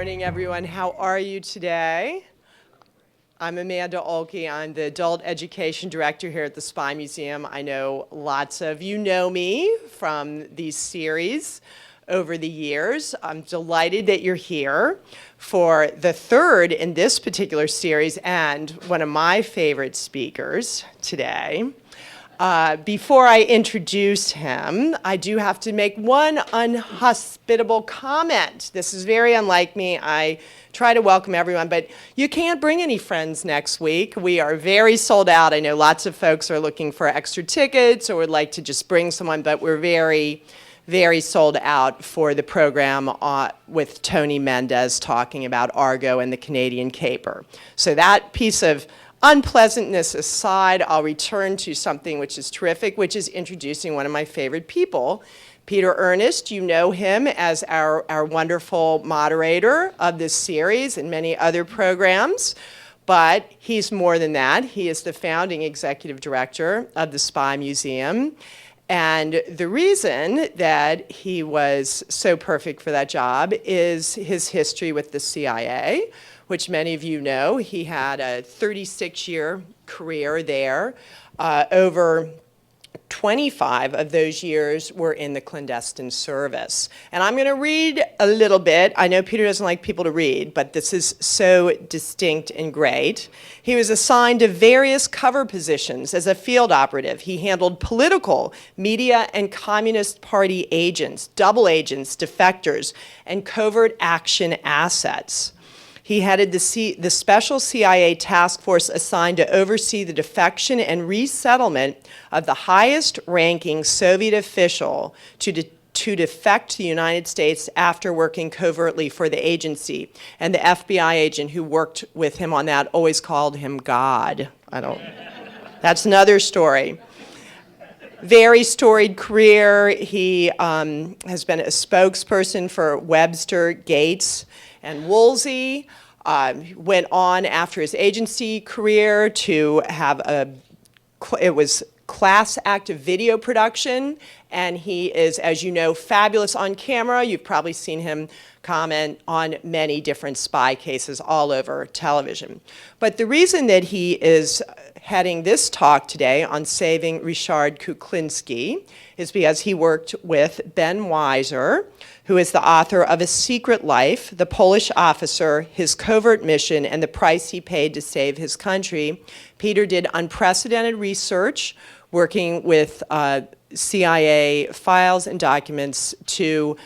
morning, everyone. How are you today? I'm Amanda Olkey. I'm the Adult Education Director here at the Spy Museum. I know lots of you know me from these series over the years. I'm delighted that you're here for the third in this particular series and one of my favorite speakers today. Before I introduce him, I do have to make one unhospitable comment. This is very unlike me. I try to welcome everyone, but you can't bring any friends next week. We are very sold out. I know lots of folks are looking for extra tickets or would like to just bring someone, but we're very, very sold out for the program with Tony Mendez talking about Argo and the Canadian caper. So that piece of unpleasantness aside, I'll return to something which is terrific, which is introducing one of my favorite people, Peter Earnest. You know him as our wonderful moderator of this series and many other programs, but he's more than that. He is the founding executive director of the Spy Museum. And the reason that he was so perfect for that job is his history with the CIA, which many of you know. He had a 36-year career there. Over 25 of those years were in the clandestine service. And I'm going to read a little bit. I know Peter doesn't like people to read, but this is so distinct and great. He was assigned to various cover positions as a field operative. He handled political, media, and Communist Party agents, double agents, defectors, and covert action assets. He headed the special CIA task force assigned to oversee the defection and resettlement of the highest-ranking Soviet official to defect to the United States after working covertly for the agency. And the FBI agent who worked with him on that always called him God. That's another story. Very storied career. He has been a spokesperson for Webster, Gates, and Woolsey. Went on after his agency career to have it was class active video production, and he is, as you know, fabulous on camera. You've probably seen him comment on many different spy cases all over television. But the reason that he is heading this talk today on saving Ryszard Kuklinski is because he worked with Ben Wesier, who is the author of A Secret Life, The Polish Officer, His Covert Mission, and the Price He Paid to Save His Country. Peter did unprecedented research working with CIA files and documents to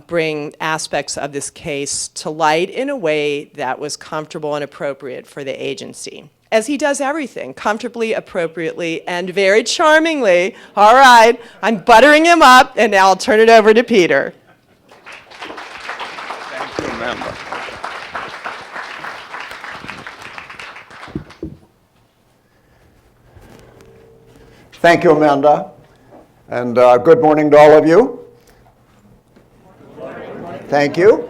bring aspects of this case to light in a way that was comfortable and appropriate for the agency. As he does everything, comfortably, appropriately, and very charmingly. All right, I'm buttering him up, and now I'll turn it over to Peter. Thank you, Amanda. Thank you, Amanda. And good morning to all of you. Good morning. Thank you.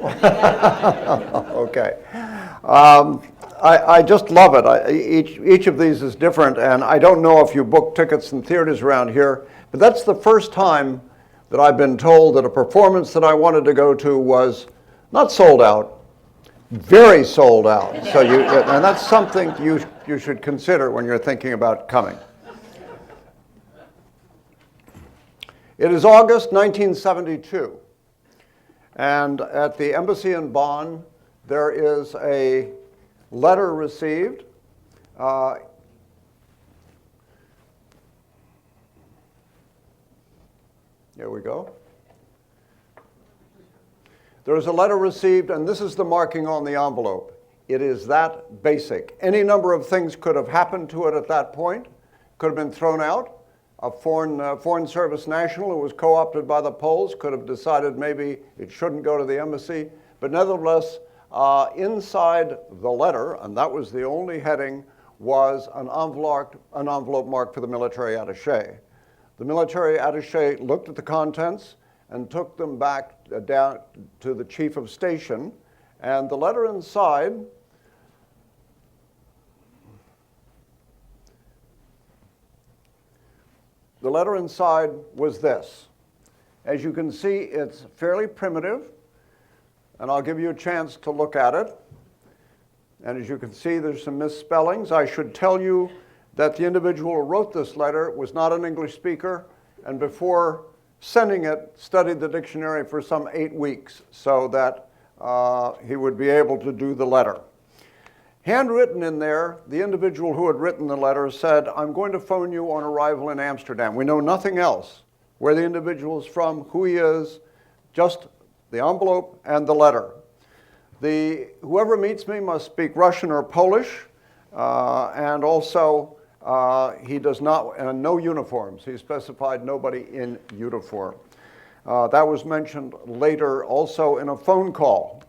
Okay. I just love it. Each of these is different, and I don't know if you book tickets in theaters around here, but that's the first time that I've been told that a performance that I wanted to go to was not sold out, very sold out. So and that's something you should consider when you're thinking about coming. It is August 1972, and at the embassy in Bonn, there is a letter received. Here we go. There is a letter received, and this is the marking on the envelope. It is that basic. Any number of things could have happened to it at that point, could have been thrown out. A foreign service national who was co-opted by the Poles could have decided maybe it shouldn't go to the embassy, but nevertheless, inside the letter, and that was the only heading, was an envelope marked for the military attaché. The military attaché looked at the contents and took them back down to the chief of station, and the letter inside was this. As you can see, it's fairly primitive. and I'll give you a chance to look at it. And as you can see, there's some misspellings. I should tell you that the individual who wrote this letter was not an English speaker, and before sending it, studied the dictionary for some 8 weeks so that he would be able to do the letter. Handwritten in there, the individual who had written the letter said, "I'm going to phone you on arrival in Amsterdam." We know nothing else, where the individual is from, who he is, just the envelope and the letter. Whoever meets me must speak Russian or Polish, and also he does not, and no uniforms. He specified nobody in uniform. That was mentioned later also in a phone call.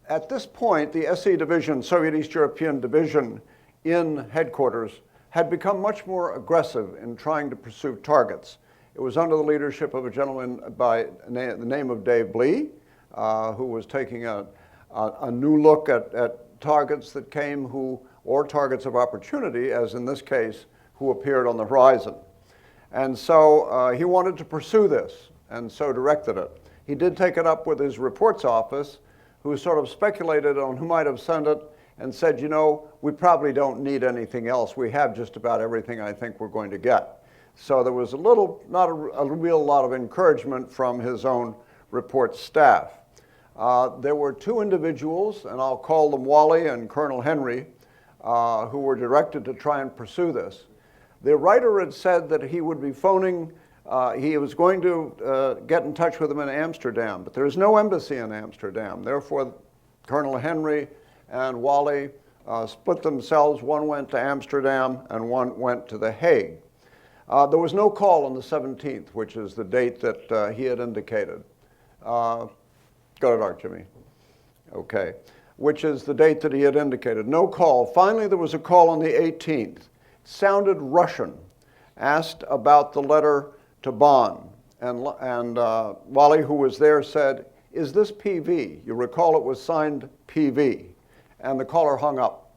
At this point, the SE division, Soviet East European Division in headquarters, had become much more aggressive in trying to pursue targets. It was under the leadership of a gentleman by the name of Dave Blee, who was taking a new look at targets that came or targets of opportunity, as in this case, who appeared on the horizon. And so he wanted to pursue this, and so directed it. He did take it up with his reports office, who sort of speculated on who might have sent it and said, you know, we probably don't need anything else. We have just about everything I think we're going to get. So there was not a real lot of encouragement from his own report staff. There were 2 individuals, and I'll call them Wally and Colonel Henry, who were directed to try and pursue this. The writer had said that he would be phoning, he was going to get in touch with them in Amsterdam, but there is no embassy in Amsterdam. Therefore, Colonel Henry and Wally split themselves. One went to Amsterdam and one went to The Hague. There was no call on the 17th, which is the date that he had indicated. Go to dark, Jimmy. Okay. Which is the date that he had indicated. No call. Finally, there was a call on the 18th. It sounded Russian. Asked about the letter to Bonn. And Wally, who was there, said, "Is this PV?" You recall it was signed PV. And the caller hung up.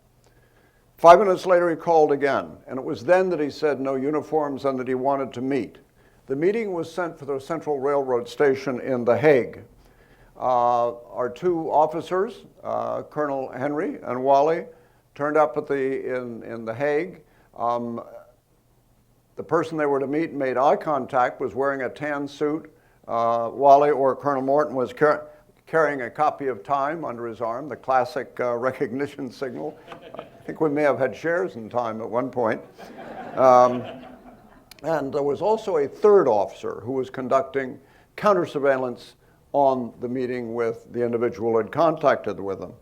5 minutes later, he called again. And it was then that he said no uniforms and that he wanted to meet. The meeting was sent for the Central Railroad Station in The Hague. Our 2 officers, Colonel Henry and Wally, turned up in The Hague. The person they were to meet made eye contact, was wearing a tan suit. Wally, or Colonel Morton, was carrying a copy of Time under his arm, the classic recognition signal. I think we may have had shares in Time at one point. And there was also a 3rd officer who was conducting counter-surveillance on the meeting with the individual who had contacted with them.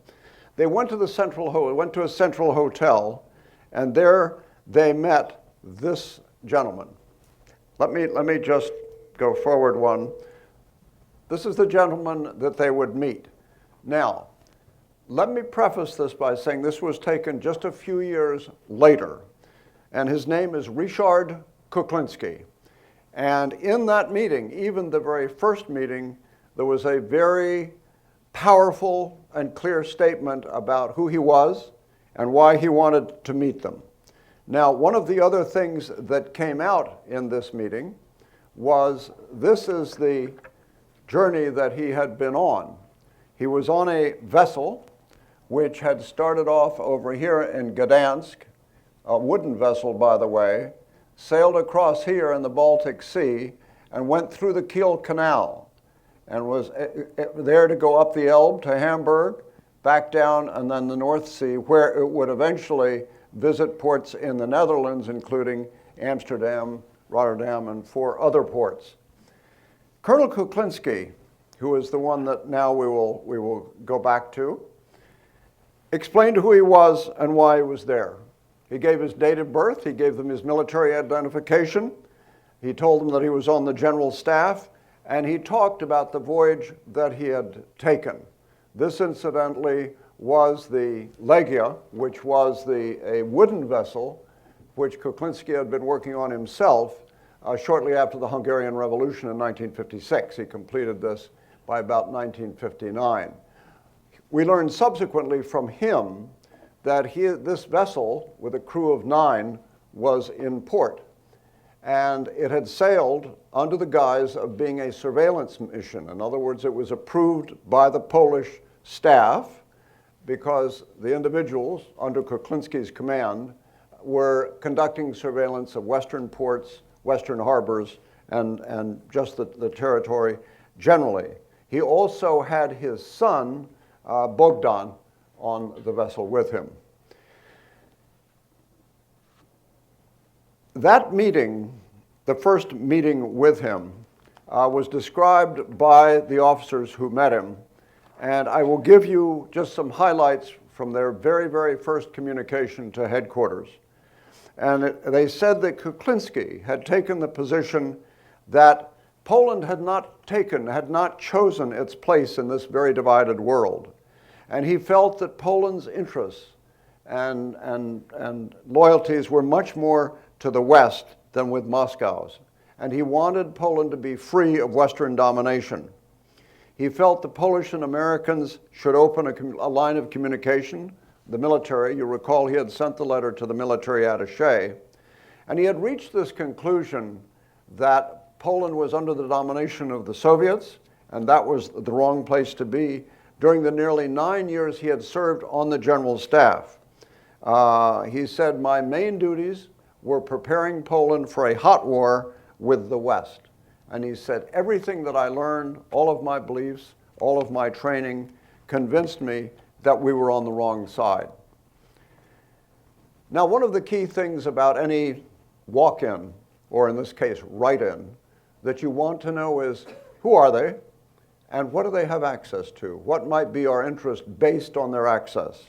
They went to a central hotel, and there they met this gentleman. Let me just go forward one. This is the gentleman that they would meet. Now, let me preface this by saying this was taken just a few years later, and his name is Ryszard Kuklinski. And in that meeting, even the very first meeting, there was a very powerful and clear statement about who he was and why he wanted to meet them. Now, one of the other things that came out in this meeting was this is the journey that he had been on. He was on a vessel which had started off over here in Gdansk, a wooden vessel, by the way, sailed across here in the Baltic Sea and went through the Kiel Canal and was there to go up the Elbe to Hamburg, back down, and then the North Sea, where it would eventually visit ports in the Netherlands, including Amsterdam, Rotterdam, and 4 other ports. Colonel Kuklinski, who is the one that now we will go back to, explained who he was and why he was there. He gave his date of birth, he gave them his military identification, he told them that he was on the general staff, and he talked about the voyage that he had taken. This, incidentally, was the Legia, which was a wooden vessel, which Kuklinski had been working on himself shortly after the Hungarian Revolution in 1956. He completed this by about 1959. We learned subsequently from him that this vessel, with a crew of 9, was in port. and it had sailed under the guise of being a surveillance mission. In other words, it was approved by the Polish staff because the individuals under Kuklinski's command were conducting surveillance of Western ports, Western harbors, and just the territory generally. He also had his son, Bogdan, on the vessel with him. That meeting, the first meeting with him, was described by the officers who met him, and I will give you just some highlights from their very, very first communication to headquarters. And they said that Kuklinski had taken the position that Poland had not chosen its place in this very divided world. And he felt that Poland's interests and loyalties were much more to the West than with Moscow's. And he wanted Poland to be free of Western domination. He felt the Polish and Americans should open a line of communication. The military, you recall he had sent the letter to the military attaché, and he had reached this conclusion that Poland was under the domination of the Soviets, and that was the wrong place to be during the nearly 9 years he had served on the general staff. He said, my main duties were preparing Poland for a hot war with the West. And he said, everything that I learned, all of my beliefs, all of my training, convinced me that we were on the wrong side. Now, one of the key things about any walk-in, or in this case, write-in, that you want to know is, who are they? And what do they have access to? What might be our interest based on their access?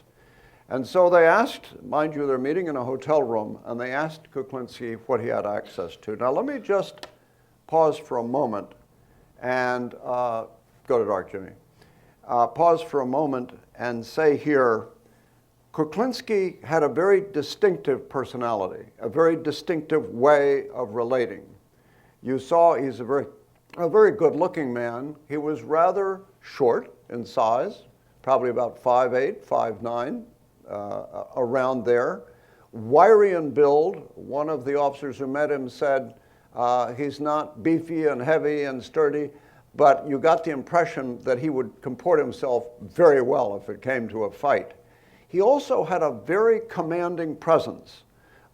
And so they asked, mind you, they're meeting in a hotel room, and they asked Kuklinski what he had access to. Now, let me just pause for a moment and go to dark, Jimmy. Pause for a moment and say here, Kuklinski had a very distinctive personality, a very distinctive way of relating. You saw he's a very good-looking man. He was rather short in size, probably about 5'8", 5'9", around there. Wiry in build. One of the officers who met him said, he's not beefy and heavy and sturdy, but you got the impression that he would comport himself very well if it came to a fight. He also had a very commanding presence.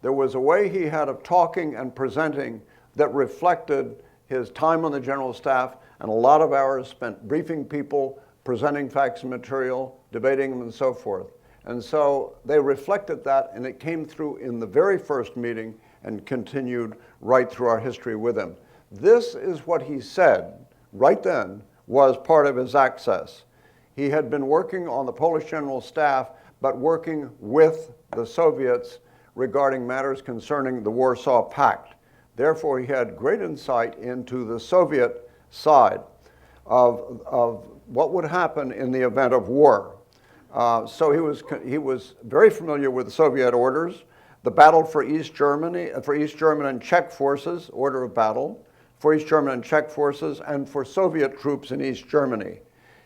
There was a way he had of talking and presenting that reflected his time on the general staff and a lot of hours spent briefing people, presenting facts and material, debating them, and so forth. And so they reflected that, and it came through in the very first meeting and continued right through our history with him. This is what he said right then was part of his access. He had been working on the Polish general staff, but working with the Soviets regarding matters concerning the Warsaw Pact. Therefore, he had great insight into the Soviet side of what would happen in the event of war. So he was very familiar with the Soviet orders, the battle for East Germany, for East German and Czech forces, order of battle, for East German and Czech forces, and for Soviet troops in East Germany.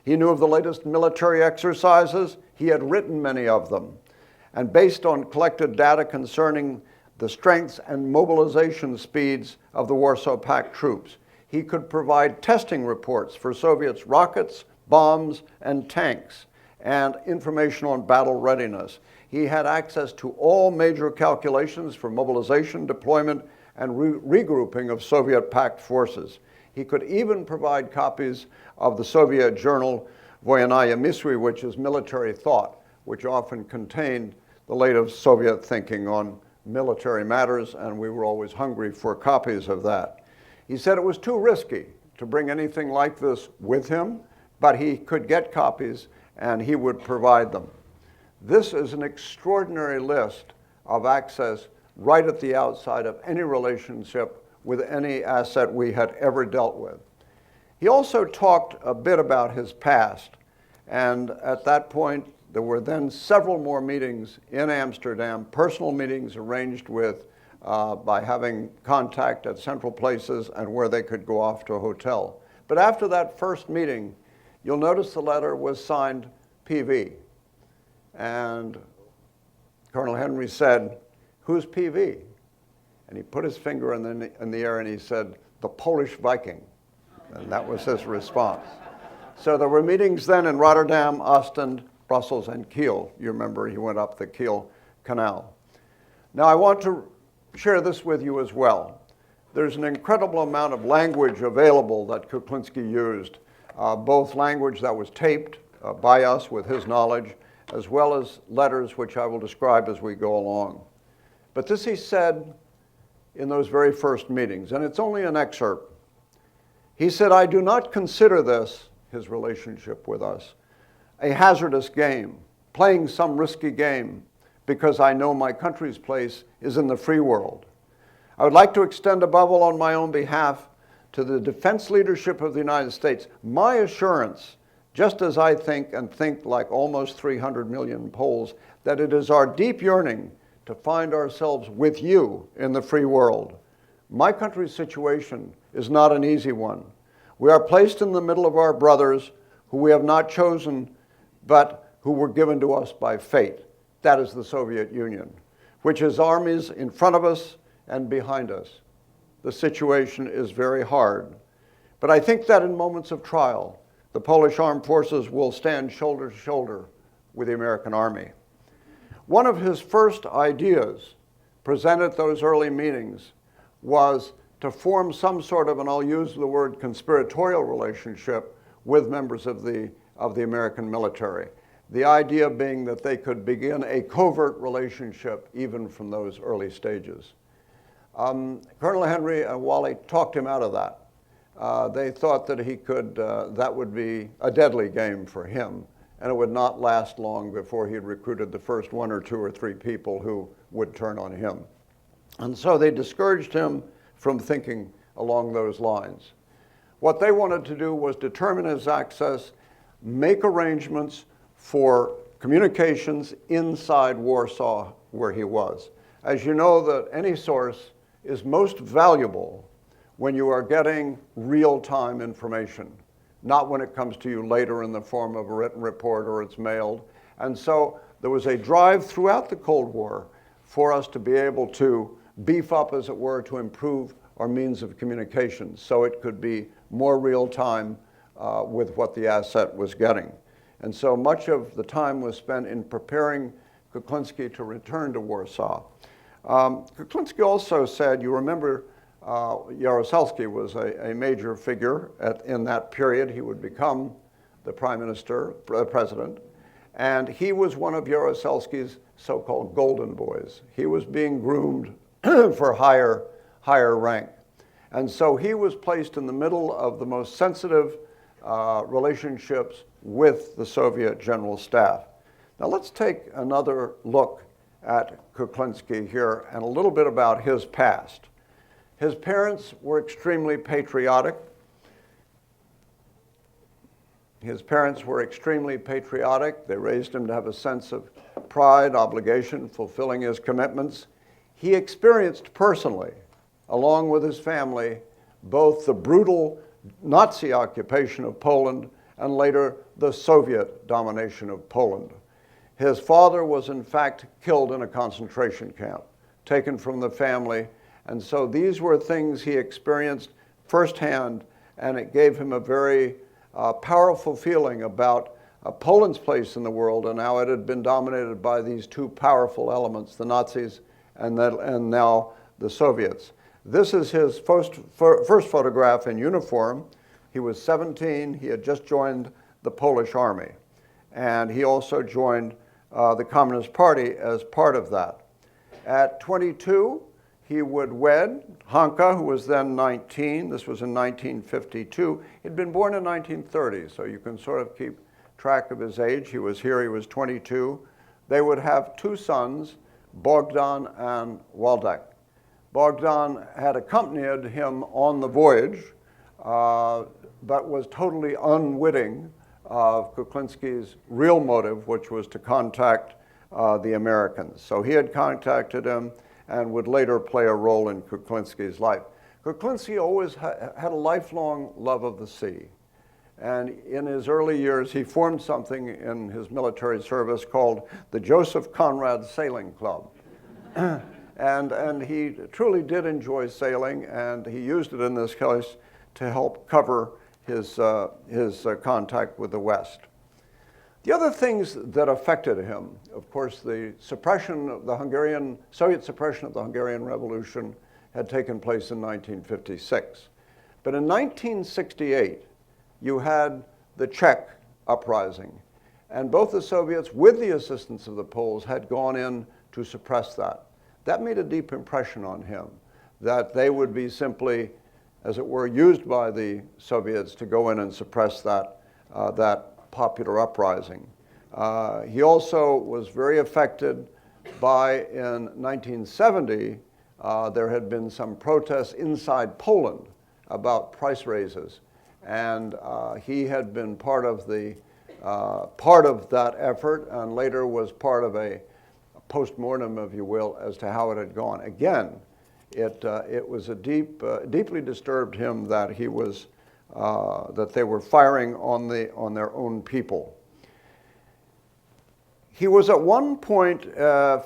He knew of the latest military exercises. He had written many of them. And based on collected data concerning the strengths and mobilization speeds of the Warsaw Pact troops, he could provide testing reports for Soviets' rockets, bombs, and tanks, and information on battle readiness. He had access to all major calculations for mobilization, deployment, and regrouping of Soviet Pact forces. He could even provide copies of the Soviet journal Voyennaya Mysły, which is military thought, which often contained the latest Soviet thinking on military matters, and we were always hungry for copies of that. He said it was too risky to bring anything like this with him, but he could get copies and he would provide them. This is an extraordinary list of access right at the outside of any relationship with any asset we had ever dealt with. He also talked a bit about his past, and at that point there were then several more meetings in Amsterdam, personal meetings arranged with by having contact at central places and where they could go off to a hotel. But after that first meeting, you'll notice the letter was signed PV. And Colonel Henry said, "Who's PV?" And he put his finger in the air and he said, "The Polish Viking." And that was his response. So there were meetings then in Rotterdam, Ostend, Brussels, and Kiel. You remember he went up the Kiel Canal. Now I want to share this with you as well. There's an incredible amount of language available that Kuklinski used, both language that was taped by us with his knowledge, as well as letters which I will describe as we go along. But this he said in those very first meetings, and it's only an excerpt. He said, "I do not consider this," his relationship with us, "a hazardous game, playing some risky game, because I know my country's place is in the free world. I would like to extend above all on my own behalf to the defense leadership of the United States my assurance, just as I think and think like almost 300 million Poles, that it is our deep yearning to find ourselves with you in the free world. My country's situation is not an easy one. We are placed in the middle of our brothers who we have not chosen, but who were given to us by fate." That is the Soviet Union, which has armies in front of us and behind us. The situation is very hard. But I think that in moments of trial, the Polish armed forces will stand shoulder to shoulder with the American army. One of his first ideas presented at those early meetings was to form some sort of, and I'll use the word conspiratorial relationship with members of the American military. The idea being that they could begin a covert relationship even from those early stages. Colonel Henry and Wally talked him out of that. They thought that he could, that would be a deadly game for him, and it would not last long before he had recruited the first 1 or 2 or 3 people who would turn on him. And so they discouraged him from thinking along those lines. What they wanted to do was determine his access, make arrangements for communications inside Warsaw where he was. As you know, that any source is most valuable when you are getting real-time information, not when it comes to you later in the form of a written report or it's mailed. And so there was a drive throughout the Cold War for us to be able to beef up, as it were, to improve our means of communication so it could be more real-time with what the asset was getting. And so much of the time was spent in preparing Kuklinski to return to Warsaw. Kuklinski also said, you remember Jaruzelski was a major figure in that period. He would become the prime minister, president, and he was one of Jaruzelski's so-called golden boys. He was being groomed for higher rank. And so he was placed in the middle of the most sensitive relationships with the Soviet General Staff. Now let's take another look at Kuklinski here and a little bit about his past. His parents were extremely patriotic. They raised him to have a sense of pride, obligation, fulfilling his commitments. He experienced personally, along with his family, both the brutal Nazi occupation of Poland and later the Soviet domination of Poland. His father was in fact killed in a concentration camp, taken from the family, and so these were things he experienced firsthand, and it gave him a very powerful feeling about Poland's place in the world and how it had been dominated by these two powerful elements, the Nazis and now the Soviets. This is his first photograph in uniform. He was 17. He had just joined the Polish army, and he also joined the Communist Party as part of that. At 22, he would wed Hanka, who was then 19. This was in 1952. He'd been born in 1930, so you can sort of keep track of his age. He was 22. They would have 2 sons, Bogdan and Waldek. Bogdan had accompanied him on the voyage, but was totally unwitting of Kuklinski's real motive, which was to contact the Americans. So he had contacted him and would later play a role in Kuklinski's life. Kuklinski always had a lifelong love of the sea. And in his early years, he formed something in his military service called the Joseph Conrad Sailing Club. And he truly did enjoy sailing, and he used it in this case to help cover his contact with the West. The other things that affected him, of course, the suppression of the Soviet suppression of the Hungarian Revolution had taken place in 1956. But in 1968, you had the Czech uprising, and both the Soviets, with the assistance of the Poles, had gone in to suppress that. That made a deep impression on him, that they would be simply, as it were, used by the Soviets to go in and suppress that popular uprising. He also was very affected by, in 1970, there had been some protests inside Poland about price raises, and he had been part of that effort, and later was part of a post-mortem, if you will, as to how it had gone. Again, it was deeply disturbed him that that they were firing on their own people. He was at one point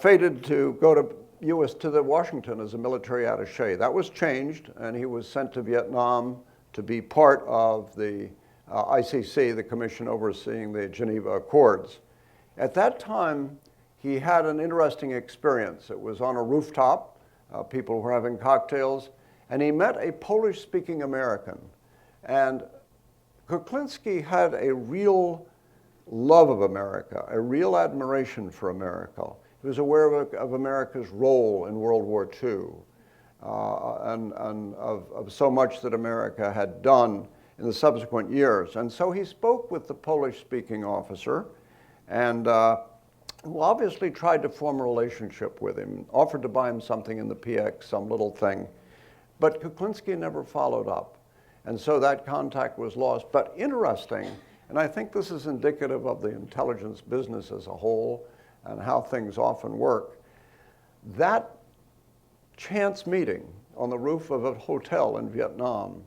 fated to go to Washington as a military attaché. That was changed, and he was sent to Vietnam to be part of the ICC, the commission overseeing the Geneva Accords. At that time, he had an interesting experience. It was on a rooftop. People were having cocktails, and he met a Polish-speaking American. And Kuklinski had a real love of America, a real admiration for America. He was aware of America's role in World War II, and of so much that America had done in the subsequent years. And so he spoke with the Polish-speaking officer, and who obviously tried to form a relationship with him, offered to buy him something in the PX, some little thing. But Kuklinski never followed up. And so that contact was lost. But interesting, and I think this is indicative of the intelligence business as a whole and how things often work, that chance meeting on the roof of a hotel in Vietnam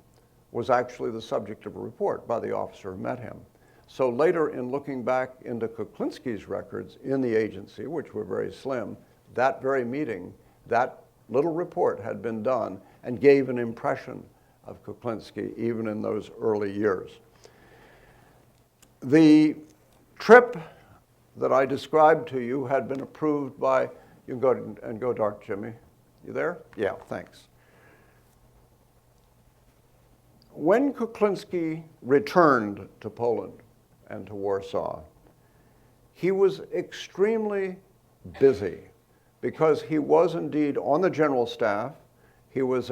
was actually the subject of a report by the officer who met him. So later, in looking back into Kuklinski's records in the agency, which were very slim, that very meeting, that little report had been done and gave an impression of Kuklinski even in those early years. The trip that I described to you had been approved by, you can go and go dark, Jimmy. You there? Yeah, thanks. When Kuklinski returned to Poland and to Warsaw, he was extremely busy because he was indeed on the general staff. He was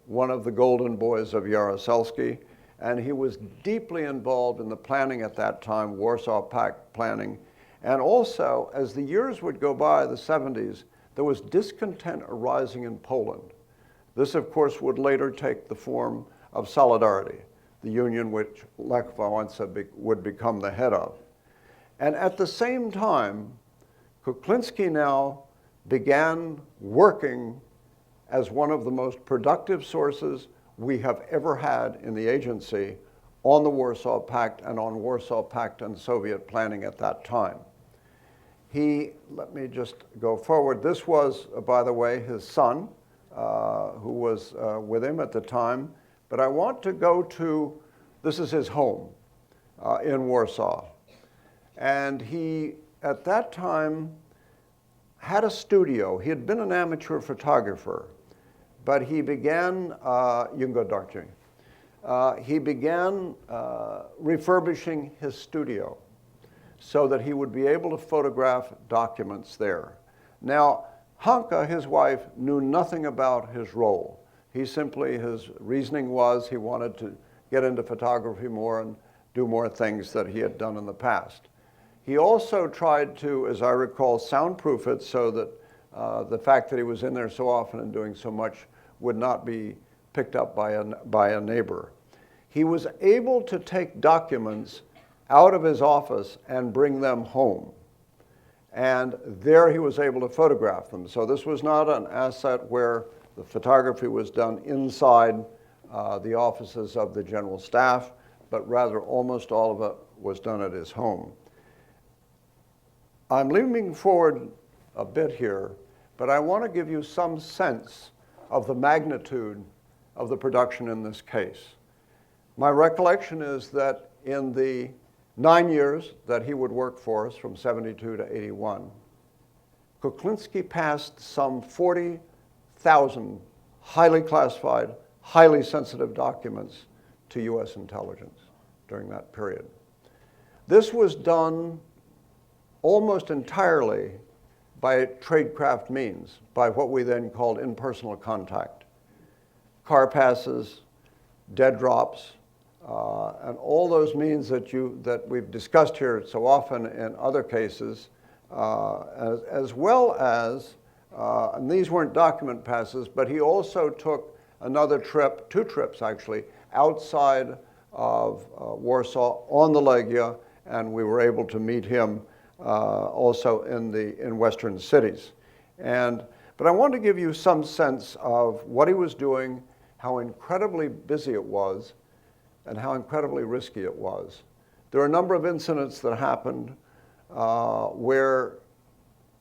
one of the golden boys of Jaruzelski, and he was deeply involved in the planning at that time, Warsaw Pact planning. And also, as the years would go by, the 70s, there was discontent arising in Poland. This, of course, would later take the form of Solidarity, the union which Lech Wałęsa would become the head of. And at the same time, Kuklinski now began working as one of the most productive sources we have ever had in the agency on the Warsaw Pact and on Warsaw Pact and Soviet planning at that time. Let me just go forward. This was, by the way, his son, who was with him at the time. But I want to go to, this is his home in Warsaw. And he, at that time, had a studio. He had been an amateur photographer, but he began, you can go dark, Jimmy. He began refurbishing his studio so that he would be able to photograph documents there. Now, Hanka, his wife, knew nothing about his role. His reasoning was he wanted to get into photography more and do more things that he had done in the past. He also tried to, as I recall, soundproof it so that the fact that he was in there so often and doing so much would not be picked up by a neighbor. He was able to take documents out of his office and bring them home. And there he was able to photograph them. So this was not an asset where the photography was done inside the offices of the general staff, but rather almost all of it was done at his home. I'm leaning forward a bit here, but I want to give you some sense of the magnitude of the production in this case. My recollection is that in the 9 years that he would work for us, from 72 to 81, Kuklinski passed some 40,000 highly classified, highly sensitive documents to U.S. intelligence during that period. This was done almost entirely by tradecraft means, by what we then called impersonal contact. Car passes, dead drops, and all those means that we've discussed here so often in other cases, as well as, and these weren't document passes, but he also took another trip, 2 trips actually, outside of Warsaw on the Legia, and we were able to meet him also in Western cities. But I want to give you some sense of what he was doing, how incredibly busy it was, and how incredibly risky it was. There are a number of incidents that happened where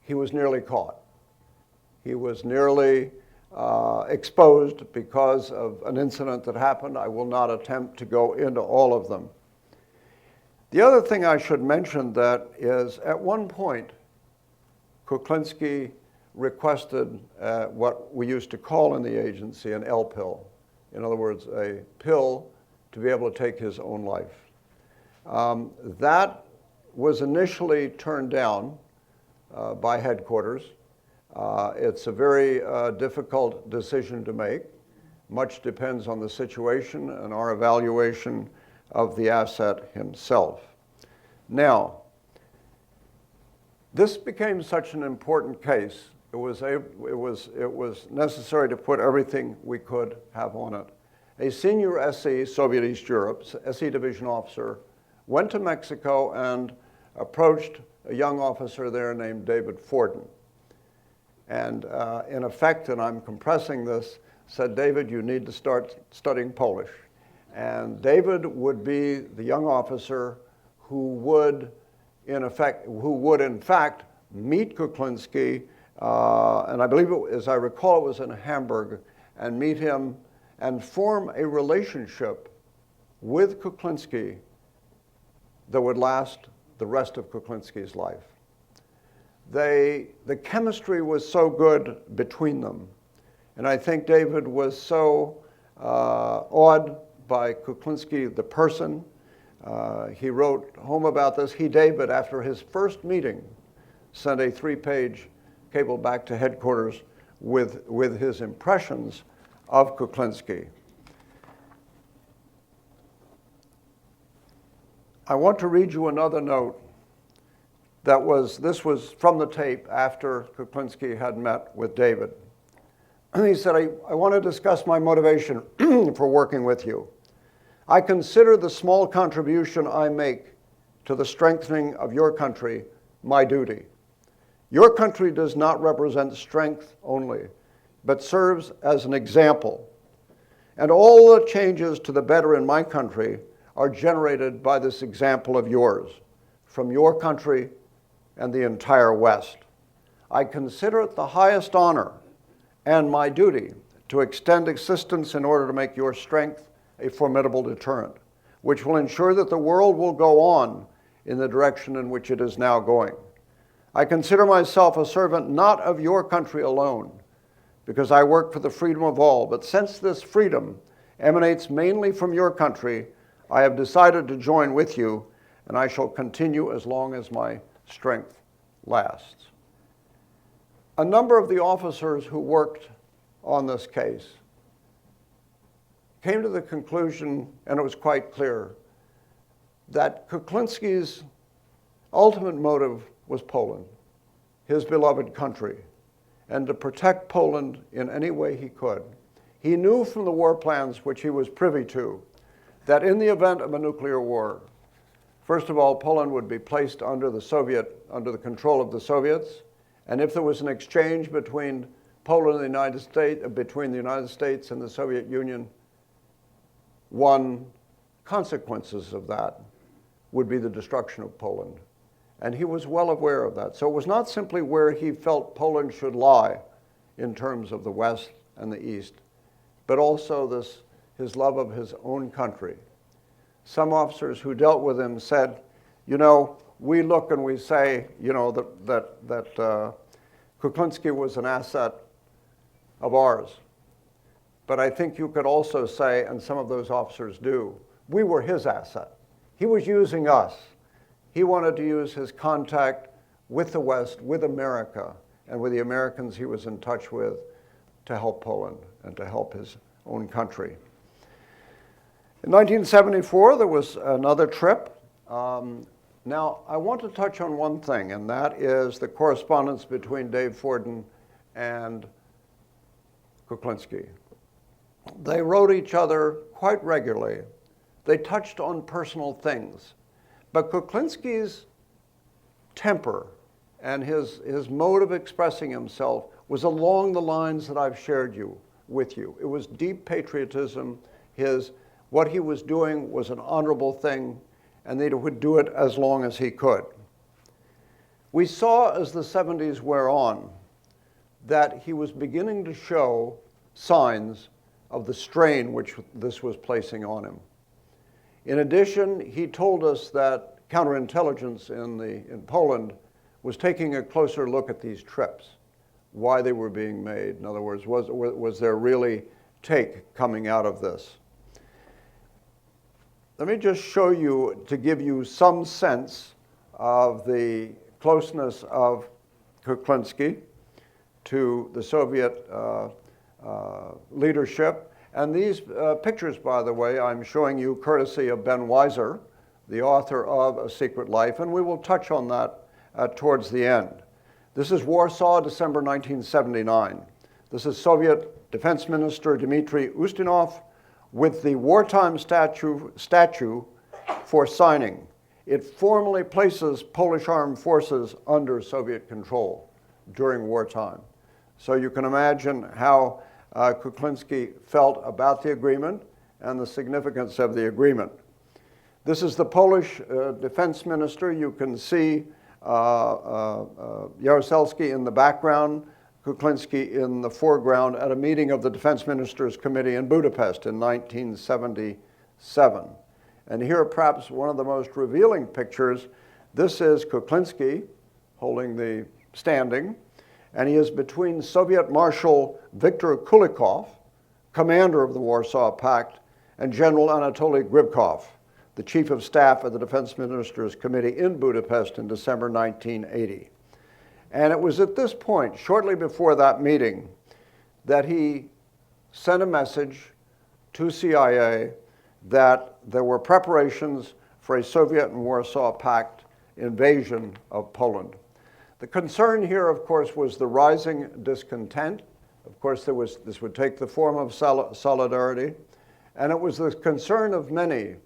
he was nearly caught. He was nearly exposed because of an incident that happened. I will not attempt to go into all of them. The other thing I should mention that is, at one point, Kuklinski requested what we used to call in the agency an L pill. In other words, a pill to be able to take his own life. That was initially turned down by headquarters. It's a very difficult decision to make. Much depends on the situation and our evaluation of the asset himself. Now, this became such an important case, it was necessary to put everything we could have on it. A senior SE, Soviet East Europe, SE division officer, went to Mexico and approached a young officer there named David Forden. And in effect, and I'm compressing this, said, David, you need to start studying Polish. And David would be the young officer who would, in fact, meet Kuklinski, and I believe, as I recall, it was in Hamburg, and meet him and form a relationship with Kuklinski that would last the rest of Kuklinski's life. The chemistry was so good between them, and I think David was so awed by Kuklinski, the person. He wrote home about this. David, after his first meeting, sent a 3-page cable back to headquarters with his impressions of Kuklinski. I want to read you another note. This was from the tape after Kuklinski had met with David. He said, I want to discuss my motivation for working with you. I consider the small contribution I make to the strengthening of your country my duty. Your country does not represent strength only, but serves as an example. And all the changes to the better in my country are generated by this example of yours, from your country and the entire West. I consider it the highest honor and my duty to extend assistance in order to make your strength a formidable deterrent, which will ensure that the world will go on in the direction in which it is now going. I consider myself a servant not of your country alone, because I work for the freedom of all, but since this freedom emanates mainly from your country, I have decided to join with you, and I shall continue as long as my strength lasts. A number of the officers who worked on this case came to the conclusion, and it was quite clear, that Kuklinski's ultimate motive was Poland, his beloved country, and to protect Poland in any way he could. He knew from the war plans which he was privy to that in the event of a nuclear war, first of all, Poland would be placed under the control of the Soviets, and if there was an exchange between Poland and the United States, between the United States and the Soviet Union, one consequences of that would be the destruction of Poland. And he was well aware of that. So it was not simply where he felt Poland should lie in terms of the West and the East, but also his love of his own country. Some officers who dealt with him said, you know, we look and we say, you know, that Kuklinski was an asset of ours. But I think you could also say, and some of those officers do, we were his asset. He was using us. He wanted to use his contact with the West, with America, and with the Americans he was in touch with to help Poland and to help his own country. In 1974, there was another trip. Now, I want to touch on one thing, and that is the correspondence between Dave Forden and Kuklinski. They wrote each other quite regularly. They touched on personal things. But Kuklinski's temper and his mode of expressing himself was along the lines that I've shared with you. It was deep patriotism. What he was doing was an honorable thing, and they would do it as long as he could. We saw as the 70s wear on that he was beginning to show signs of the strain which this was placing on him. In addition, he told us that counterintelligence in Poland was taking a closer look at these trips, why they were being made. In other words, was there really take coming out of this? Let me just show you, to give you some sense of the closeness of Kuklinski to the Soviet leadership. And these pictures, by the way, I'm showing you courtesy of Ben Wesier, the author of A Secret Life, and we will touch on that towards the end. This is Warsaw, December 1979. This is Soviet Defense Minister Dmitry Ustinov with the wartime statue for signing. It formally places Polish armed forces under Soviet control during wartime. So you can imagine how Kuklinski felt about the agreement and the significance of the agreement. This is the Polish defense minister. You can see Jaruzelski in the background, Kuklinski in the foreground at a meeting of the Defense Ministers Committee in Budapest in 1977. And here, perhaps one of the most revealing pictures, this is Kuklinski holding the standing, and he is between Soviet Marshal Viktor Kulikov, commander of the Warsaw Pact, and General Anatoly Gribkov, the Chief of Staff of the Defense Ministers Committee in Budapest in December 1980. And it was at this point, shortly before that meeting, that he sent a message to CIA that there were preparations for a Soviet and Warsaw Pact invasion of Poland. The concern here, of course, was the rising discontent. Of course, this would take the form of solidarity. And it was the concern of many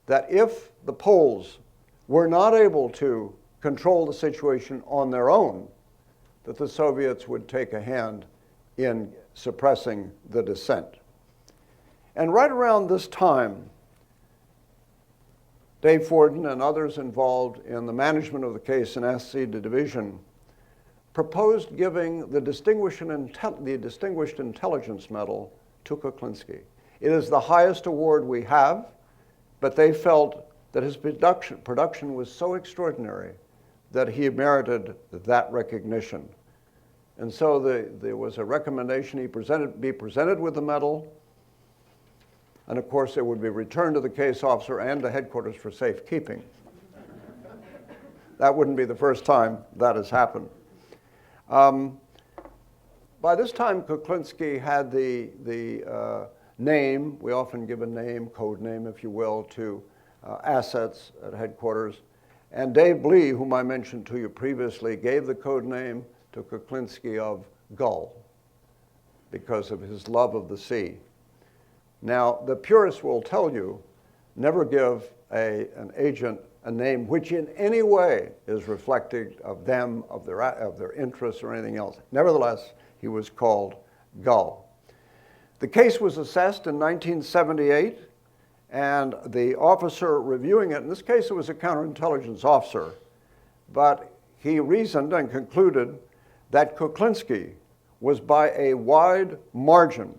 that if the Poles were not able to control the situation on their own, that the Soviets would take a hand in suppressing the dissent. And right around this time, Dave Forden and others involved in the management of the case in SC Division proposed giving the Distinguished Intelligence Medal to Kuklinski. It is the highest award we have, but they felt that his production was so extraordinary that he merited that recognition. And so there was a recommendation he be presented with the medal, and of course it would be returned to the case officer and to headquarters for safekeeping. That wouldn't be the first time that has happened. By this time, Kuklinski had the name, we often give a name, code name, if you will, to assets at headquarters. And Dave Blee, whom I mentioned to you previously, gave the code name to Kuklinski of Gull because of his love of the sea. Now, the purists will tell you, never give an agent a name which in any way is reflective of them, of their interests or anything else. Nevertheless, he was called Gull. The case was assessed in 1978, and the officer reviewing it, in this case it was a counterintelligence officer, but he reasoned and concluded that Kuklinski was by a wide margin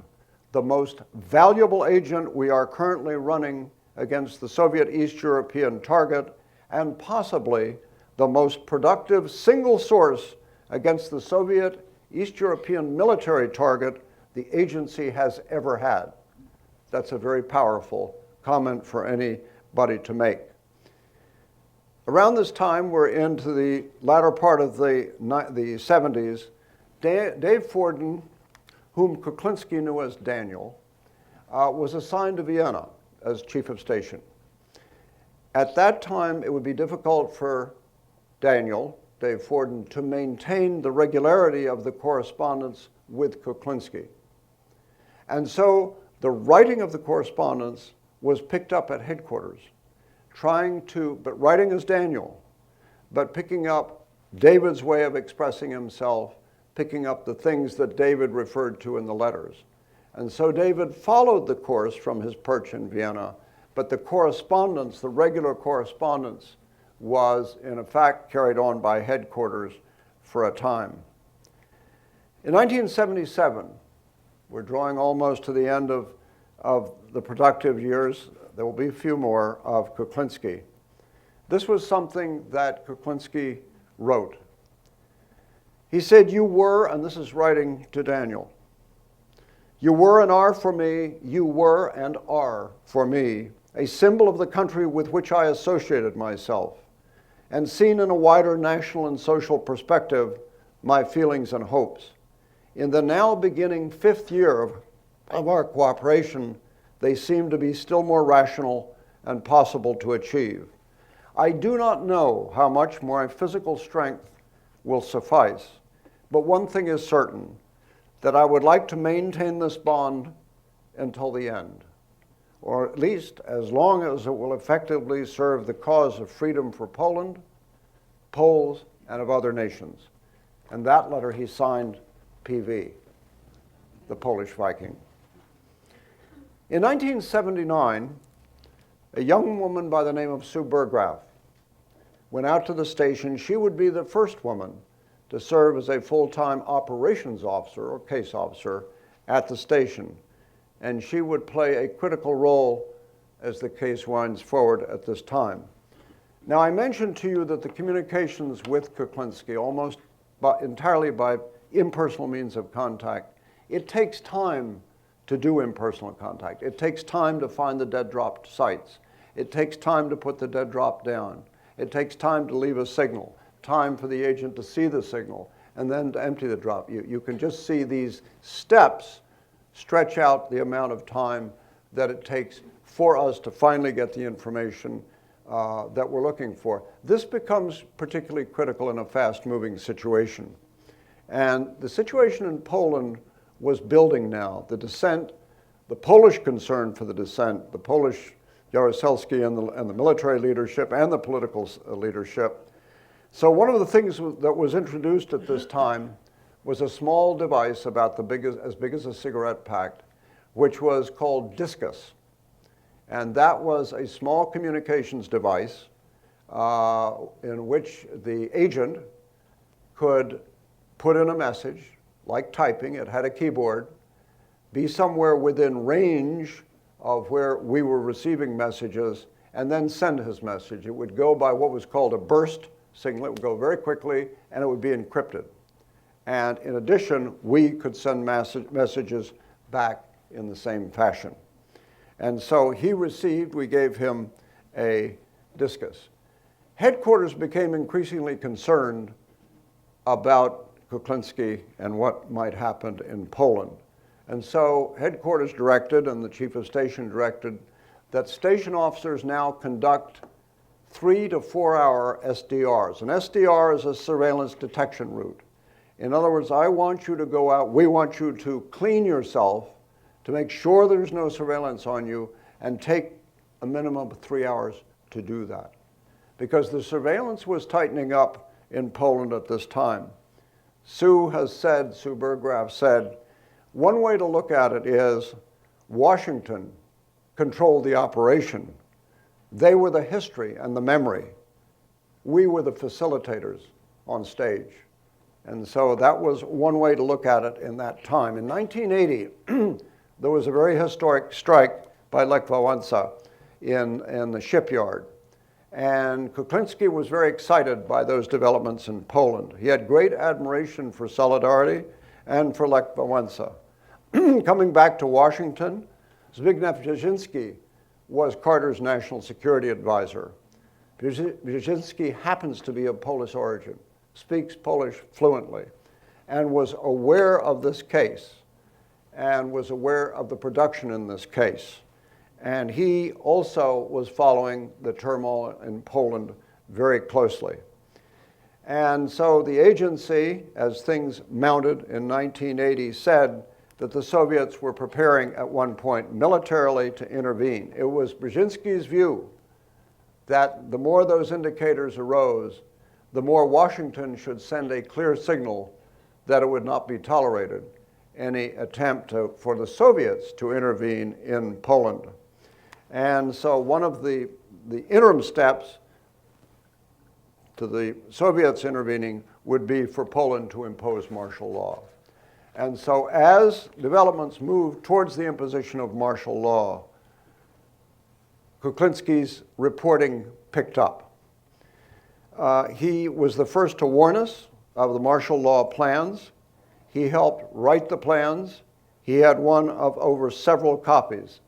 the most valuable agent we are currently running against the Soviet East European target, and possibly the most productive single source against the Soviet East European military target the agency has ever had. That's a very powerful comment for anybody to make. Around this time, we're into the latter part of the 70s, Dave Forden, whom Kuklinski knew as Daniel, was assigned to Vienna as chief of station. At that time, it would be difficult for Daniel, Dave Forden, to maintain the regularity of the correspondence with Kuklinski. And so the writing of the correspondence was picked up at headquarters, but writing as Daniel, but picking up David's way of expressing himself, picking up the things that David referred to in the letters. And so David followed the course from his perch in Vienna, but the correspondence, the regular correspondence, was in fact carried on by headquarters for a time. In 1977, we're drawing almost to the end of the productive years, there will be a few more, of Kuklinski. This was something that Kuklinski wrote. He said, "You were," and this is writing to Daniel, "you were and are for me, you were and are for me, a symbol of the country with which I associated myself, and seen in a wider national and social perspective, my feelings and hopes. In the now beginning 5th year of our cooperation, they seem to be still more rational and possible to achieve. I do not know how much my physical strength will suffice, but one thing is certain, that I would like to maintain this bond until the end, or at least as long as it will effectively serve the cause of freedom for Poland, Poles, and of other nations." And that letter he signed PV, the Polish Viking. In 1979, a young woman by the name of Sue Burggraf went out to the station. She would be the first woman to serve as a full-time operations officer or case officer at the station. And she would play a critical role as the case winds forward at this time. Now, I mentioned to you that the communications with Kuklinski, almost entirely by impersonal means of contact, it takes time to do impersonal contact. It takes time to find the dead dropped sites. It takes time to put the dead drop down. It takes time to leave a signal, time for the agent to see the signal, and then to empty the drop. You can just see these steps stretch out the amount of time that it takes for us to finally get the information that we're looking for. This becomes particularly critical in a fast-moving situation. And the situation in Poland was building now. The dissent, the Polish concern for the dissent, the Polish Jaruzelski and the military leadership and the political leadership. So one of the things that was introduced at this time was a small device about as big as a cigarette pack, which was called Discus. And that was a small communications device in which the agent could put in a message, like typing. It had a keyboard, be somewhere within range of where we were receiving messages, and then send his message. It would go by what was called a burst signal. It would go very quickly, and it would be encrypted. And in addition, we could send messages back in the same fashion. And so we gave him a Discus. Headquarters became increasingly concerned about Kuklinski and what might happen in Poland. And so headquarters directed, and the chief of station directed, that station officers now conduct 3 to 4 hour SDRs. An SDR is a surveillance detection route. In other words, I want you to go out, we want you to clean yourself to make sure there's no surveillance on you, and take a minimum of 3 hours to do that. Because the surveillance was tightening up in Poland at this time. Sue Burggraf said, one way to look at it is Washington controlled the operation. They were the history and the memory. We were the facilitators on stage. And so that was one way to look at it in that time. In 1980, there was a very historic strike by Lech Wałęsa in the shipyard. And Kuklinski was very excited by those developments in Poland. He had great admiration for Solidarity and for Lech Wałęsa. Coming back to Washington, Zbigniew Brzezinski was Carter's national security advisor. Brzezinski happens to be of Polish origin, speaks Polish fluently, and was aware of this case and was aware of the production in this case. And he also was following the turmoil in Poland very closely. And so the agency, as things mounted in 1980, said that the Soviets were preparing at one point militarily to intervene. It was Brzezinski's view that the more those indicators arose, the more Washington should send a clear signal that it would not be tolerated, any attempt for the Soviets to intervene in Poland. And so one of the interim steps to the Soviets intervening would be for Poland to impose martial law. And so as developments moved towards the imposition of martial law, Kuklinski's reporting picked up. He was the first to warn us of the martial law plans. He helped write the plans. He had one of over several copies.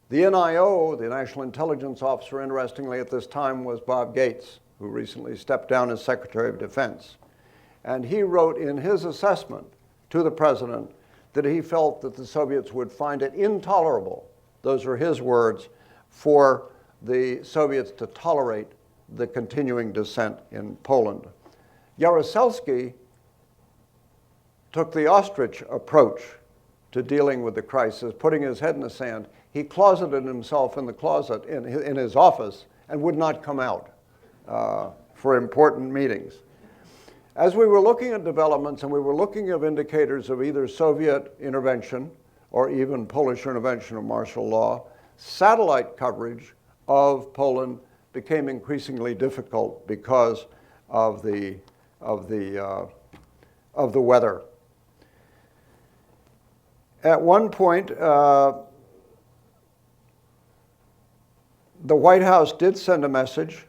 The NIO, the National Intelligence Officer, interestingly at this time, was Bob Gates, who recently stepped down as Secretary of Defense. And he wrote in his assessment to the president that he felt that the Soviets would find it intolerable, those are his words, for the Soviets to tolerate the continuing dissent in Poland. Jaruzelski took the ostrich approach to dealing with the crisis, putting his head in the sand. He closeted himself in the closet in his office and would not come out for important meetings. As we were looking at developments and we were looking at indicators of either Soviet intervention or even Polish intervention of martial law, satellite coverage of Poland became increasingly difficult because of the weather. At one point, the White House did send a message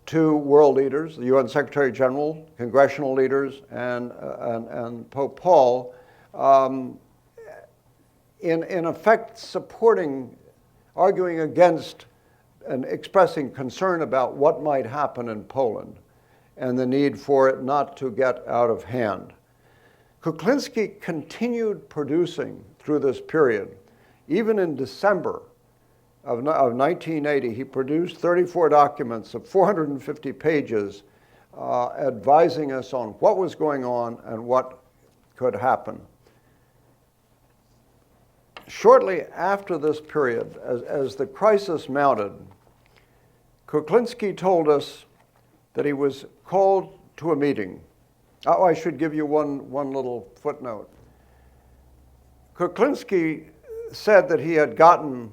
to world leaders, the UN Secretary General, congressional leaders, and Pope Paul, in effect arguing against and expressing concern about what might happen in Poland and the need for it not to get out of hand. Kuklinski continued producing through this period. Even in December of 1980, he produced 34 documents of 450 pages advising us on what was going on and what could happen. Shortly after this period, as the crisis mounted, Kuklinski told us that he was called to a meeting. Oh, I should give you one little footnote. Kuklinski said that he had gotten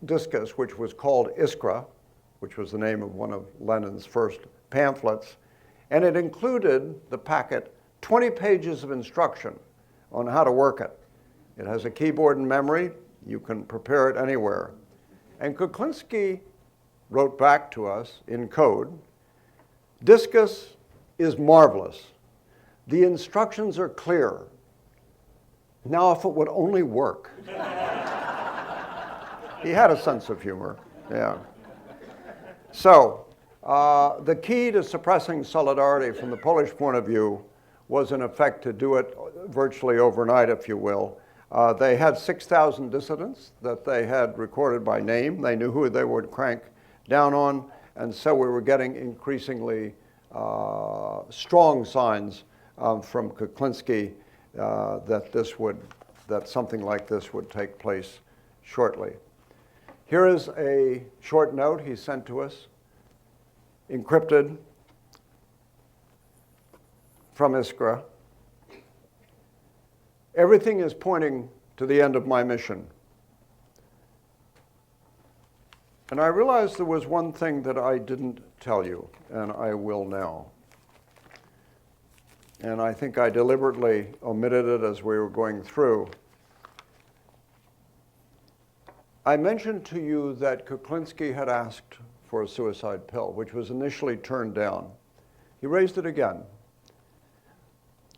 Discus, which was called Iskra, which was the name of one of Lenin's first pamphlets, and it included the packet 20 pages of instruction on how to work it. It has a keyboard and memory. You can prepare it anywhere. And Kuklinski wrote back to us in code, Discus is marvelous. The instructions are clear. Now, if it would only work. He had a sense of humor, yeah. So, the key to suppressing Solidarity from the Polish point of view was, in effect, to do it virtually overnight, if you will. They had 6,000 dissidents that they had recorded by name. They knew who they would crank down on, and so we were getting increasingly strong signs from Kuklinski that something like this would take place shortly. Here is a short note he sent to us, encrypted from Iskra. Everything is pointing to the end of my mission. And I realized there was one thing that I didn't tell you, and I will now. and I think I deliberately omitted it as we were going through. I mentioned to you that Kuklinski had asked for a suicide pill, which was initially turned down. He raised it again.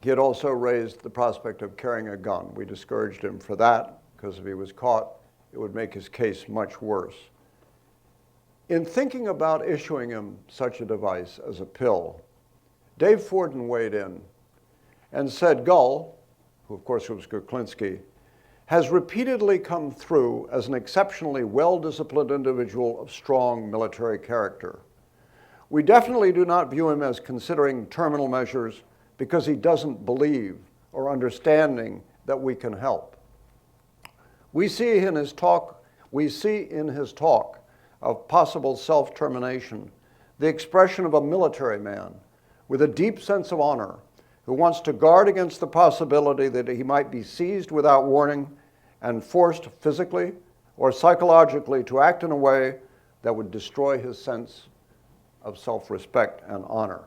He had also raised the prospect of carrying a gun. We discouraged him for that, because if he was caught, it would make his case much worse. In thinking about issuing him such a device as a pill, Dave Forden weighed in and said, Gull, who of course was Kuklinski, has repeatedly come through as an exceptionally well-disciplined individual of strong military character. We definitely do not view him as considering terminal measures because he doesn't believe or understanding that we can help. We see in his talk of possible self-termination the expression of a military man with a deep sense of honor who wants to guard against the possibility that he might be seized without warning and forced physically or psychologically to act in a way that would destroy his sense of self-respect and honor.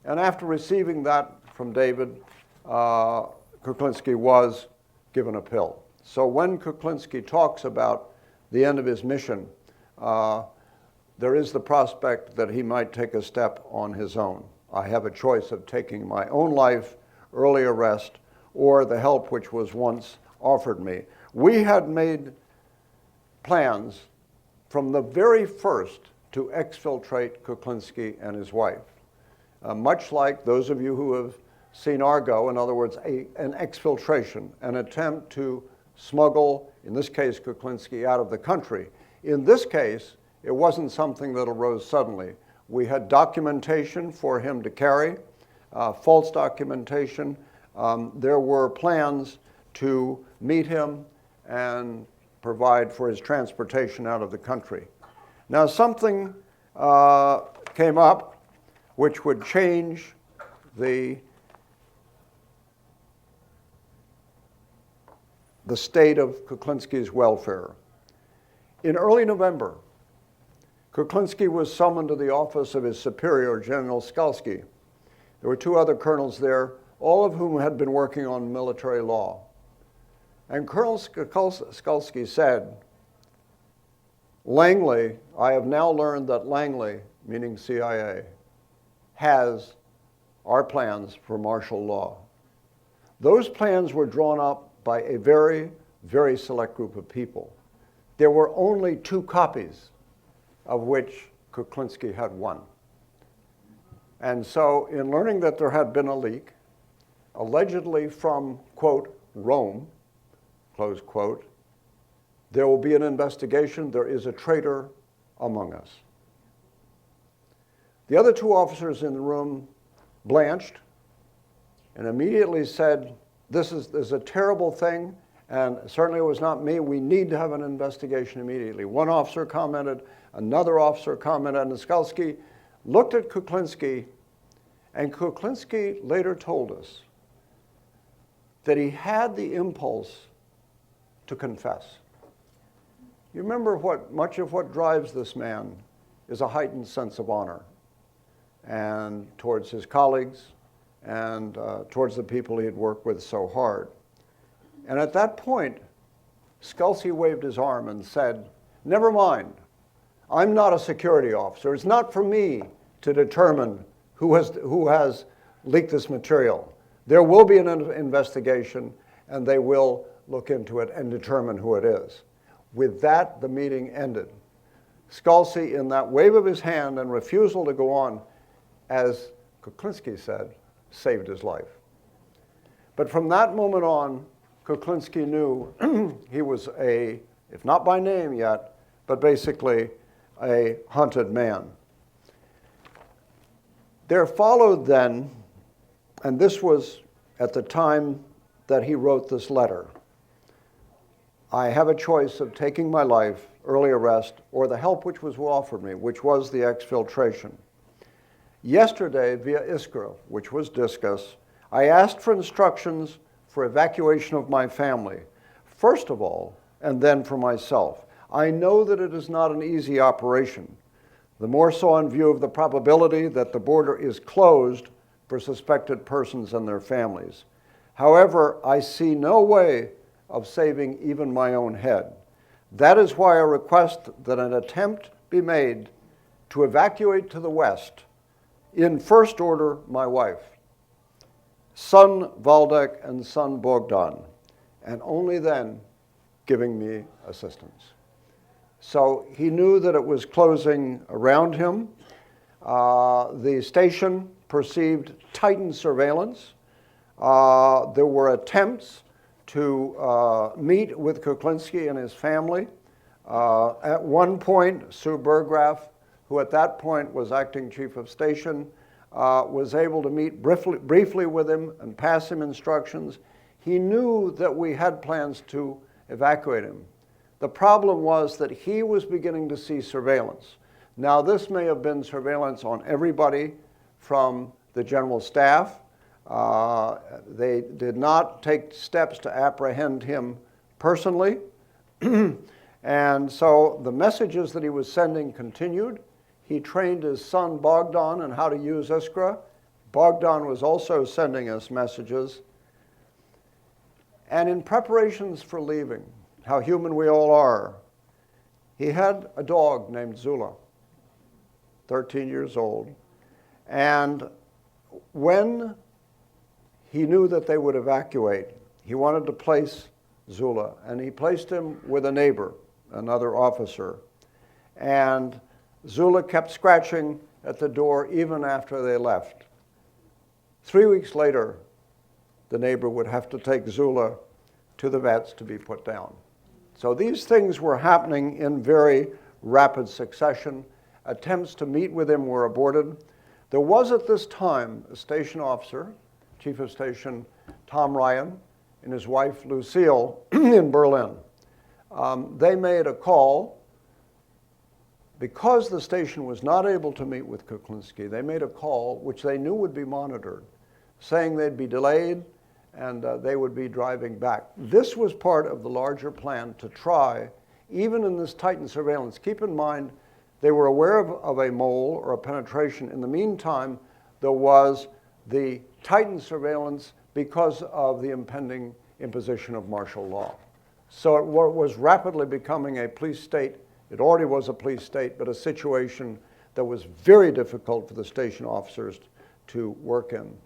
And after receiving that from David, Kuklinski was given a pill. So when Kuklinski talks about the end of his mission, there is the prospect that he might take a step on his own. I have a choice of taking my own life, early arrest, or the help which was once offered me. We had made plans from the very first to exfiltrate Kuklinski and his wife. Much like those of you who have seen Argo, in other words, an exfiltration, an attempt to smuggle, in this case, Kuklinski out of the country. In this case, it wasn't something that arose suddenly. We had documentation for him to carry, false documentation. There were plans to meet him and provide for his transportation out of the country. Now, something came up which would change the state of Kuklinski's welfare. In early November, Kuklinski was summoned to the office of his superior, General Skalski. There were two other colonels there, all of whom had been working on military law. And Colonel Skalski said, Langley, I have now learned that Langley, meaning CIA, has our plans for martial law. Those plans were drawn up by a very, very select group of people. There were only 2 copies, of which Kuklinski had 1. And so in learning that there had been a leak, allegedly from, quote, Rome, close quote, there will be an investigation. There is a traitor among us. The other 2 officers in the room blanched and immediately said, this is a terrible thing, and certainly it was not me. We need to have an investigation immediately. One officer commented, another officer commented, and Skalski looked at Kuklinski, and Kuklinski later told us that he had the impulse to confess. You remember much of what drives this man is a heightened sense of honor, and towards his colleagues and towards the people he had worked with so hard. And at that point, Skalski waved his arm and said, never mind, I'm not a security officer. It's not for me to determine who has leaked this material. There will be an investigation, and they will look into it and determine who it is. With that, the meeting ended. Skalski, in that wave of his hand and refusal to go on, as Kuklinski said, saved his life. But from that moment on, Kuklinski knew he was if not by name yet, but basically a hunted man. There followed then, and this was at the time that he wrote this letter, I have a choice of taking my life, early arrest, or the help which was offered me, which was the exfiltration. Yesterday, via Iskra, which was discus, I asked for instructions for evacuation of my family, first of all, and then for myself. I know that it is not an easy operation, the more so in view of the probability that the border is closed for suspected persons and their families. However, I see no way of saving even my own head. That is why I request that an attempt be made to evacuate to the west, in first order, my wife, son Waldek and son Bogdan, and only then giving me assistance. So he knew that it was closing around him. The station perceived tightened surveillance. There were attempts to meet with Kuklinski and his family. At one point, Sue Burggraf, who at that point was acting chief of station, was able to meet briefly with him and pass him instructions. He knew that we had plans to evacuate him. The problem was that he was beginning to see surveillance. Now, this may have been surveillance on everybody from the general staff. They did not take steps to apprehend him personally. And so the messages that he was sending continued. He trained his son Bogdan on how to use Iskra. Bogdan was also sending us messages. And in preparations for leaving, how human we all are, he had a dog named Zula, 13 years old. And when he knew that they would evacuate, he wanted to place Zula, and he placed him with a neighbor, another officer. And Zula kept scratching at the door even after they left. 3 weeks later, the neighbor would have to take Zula to the vets to be put down. So these things were happening in very rapid succession. Attempts to meet with him were aborted. There was at this time a station officer, Chief of Station Tom Ryan, and his wife Lucille in Berlin. They made a call. Because the station was not able to meet with Kuklinski, they made a call, which they knew would be monitored, saying they'd be delayed and they would be driving back. This was part of the larger plan to try, even in this tightened surveillance. Keep in mind, they were aware of a mole or a penetration. In the meantime, there was the tightened surveillance because of the impending imposition of martial law. So it was rapidly becoming a police state. It already was a police state, but a situation that was very difficult for the station officers to work in.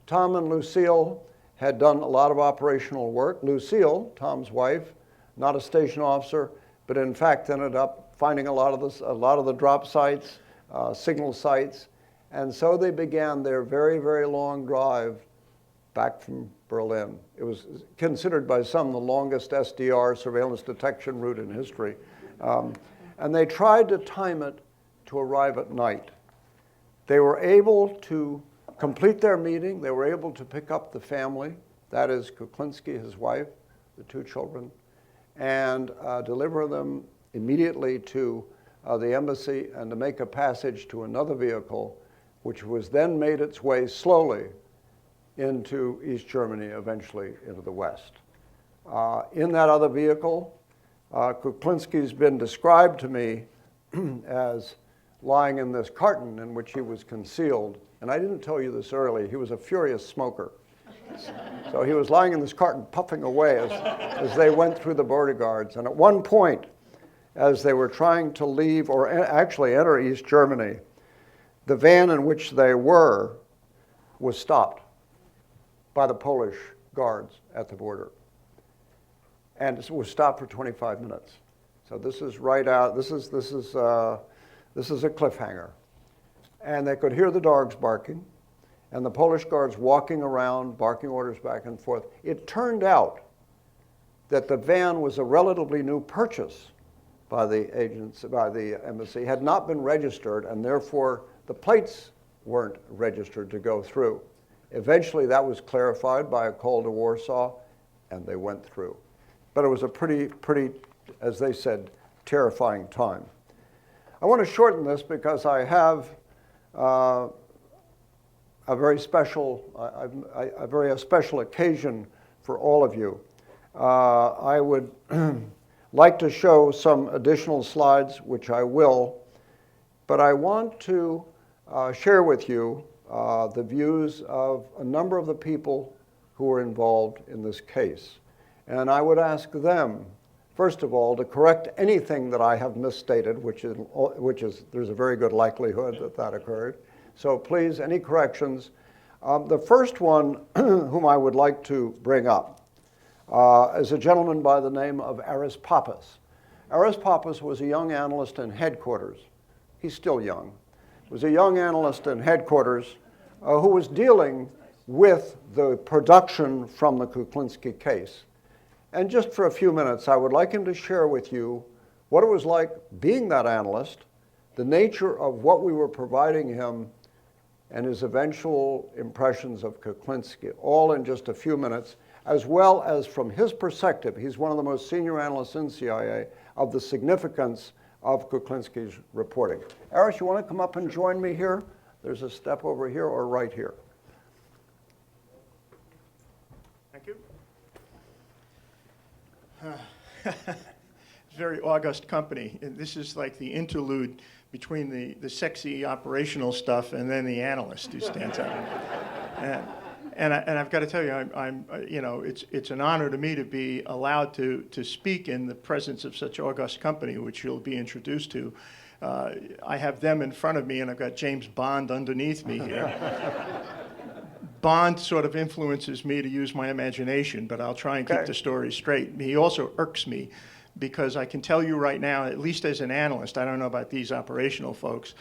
Tom and Lucille had done a lot of operational work. Lucille, Tom's wife, not a station officer, but in fact ended up finding a lot of the drop sites, signal sites, and so they began their very, very long drive back from Berlin. It was considered by some the longest SDR, surveillance detection route in history. And they tried to time it to arrive at night. They were able to complete their meeting. They were able to pick up the family, that is Kuklinski, his wife, the two children, and deliver them immediately to the embassy and to make a passage to another vehicle, which was then made its way slowly into East Germany, eventually into the West. In that other vehicle, Kuklinski's been described to me as lying in this carton in which he was concealed. And I didn't tell you this earlier, he was a furious smoker. So he was lying in this carton puffing away as they went through the border guards. And at one point, as they were trying to leave or actually enter East Germany, the van in which they were was stopped by the Polish guards at the border. And it was stopped for 25 minutes. So this is right out, this is a cliffhanger. And they could hear the dogs barking, and the Polish guards walking around, barking orders back and forth. It turned out that the van was a relatively new purchase by the agents, by the embassy, had not been registered, and therefore the plates weren't registered to go through. Eventually that was clarified by a call to Warsaw, and they went through. But it was a pretty, as they said, terrifying time. I want to shorten this because I have a very special occasion for all of you. I would like to show some additional slides, which I will, but I want to share with you the views of a number of the people who were involved in this case. And I would ask them, first of all, to correct anything that I have misstated, which is there's a very good likelihood that that occurred. So please, any corrections. The first one whom I would like to bring up is a gentleman by the name of Erest. Erest was a young analyst in headquarters. He's still young. Was a young analyst in headquarters who was dealing with the production from the Kuklinski case. And just for a few minutes, I would like him to share with you what it was like being that analyst, the nature of what we were providing him, and his eventual impressions of Kuklinski, all in just a few minutes, as well as from his perspective, he's one of the most senior analysts in CIA, of the significance of Kuklinski's reporting. Erest, you want to come up and join me here? There's a step over here or right here. Thank you. Very august company. This is like the interlude between the sexy operational stuff and then the analyst who stands up. And I've got to tell you, it's an honor to me to be allowed to speak in the presence of such august company, which you'll be introduced to. I have them in front of me, and I've got James Bond underneath me here. Bond sort of influences me to use my imagination, but I'll try and keep the story straight. He also irks me because I can tell you right now, at least as an analyst, I don't know about these operational folks,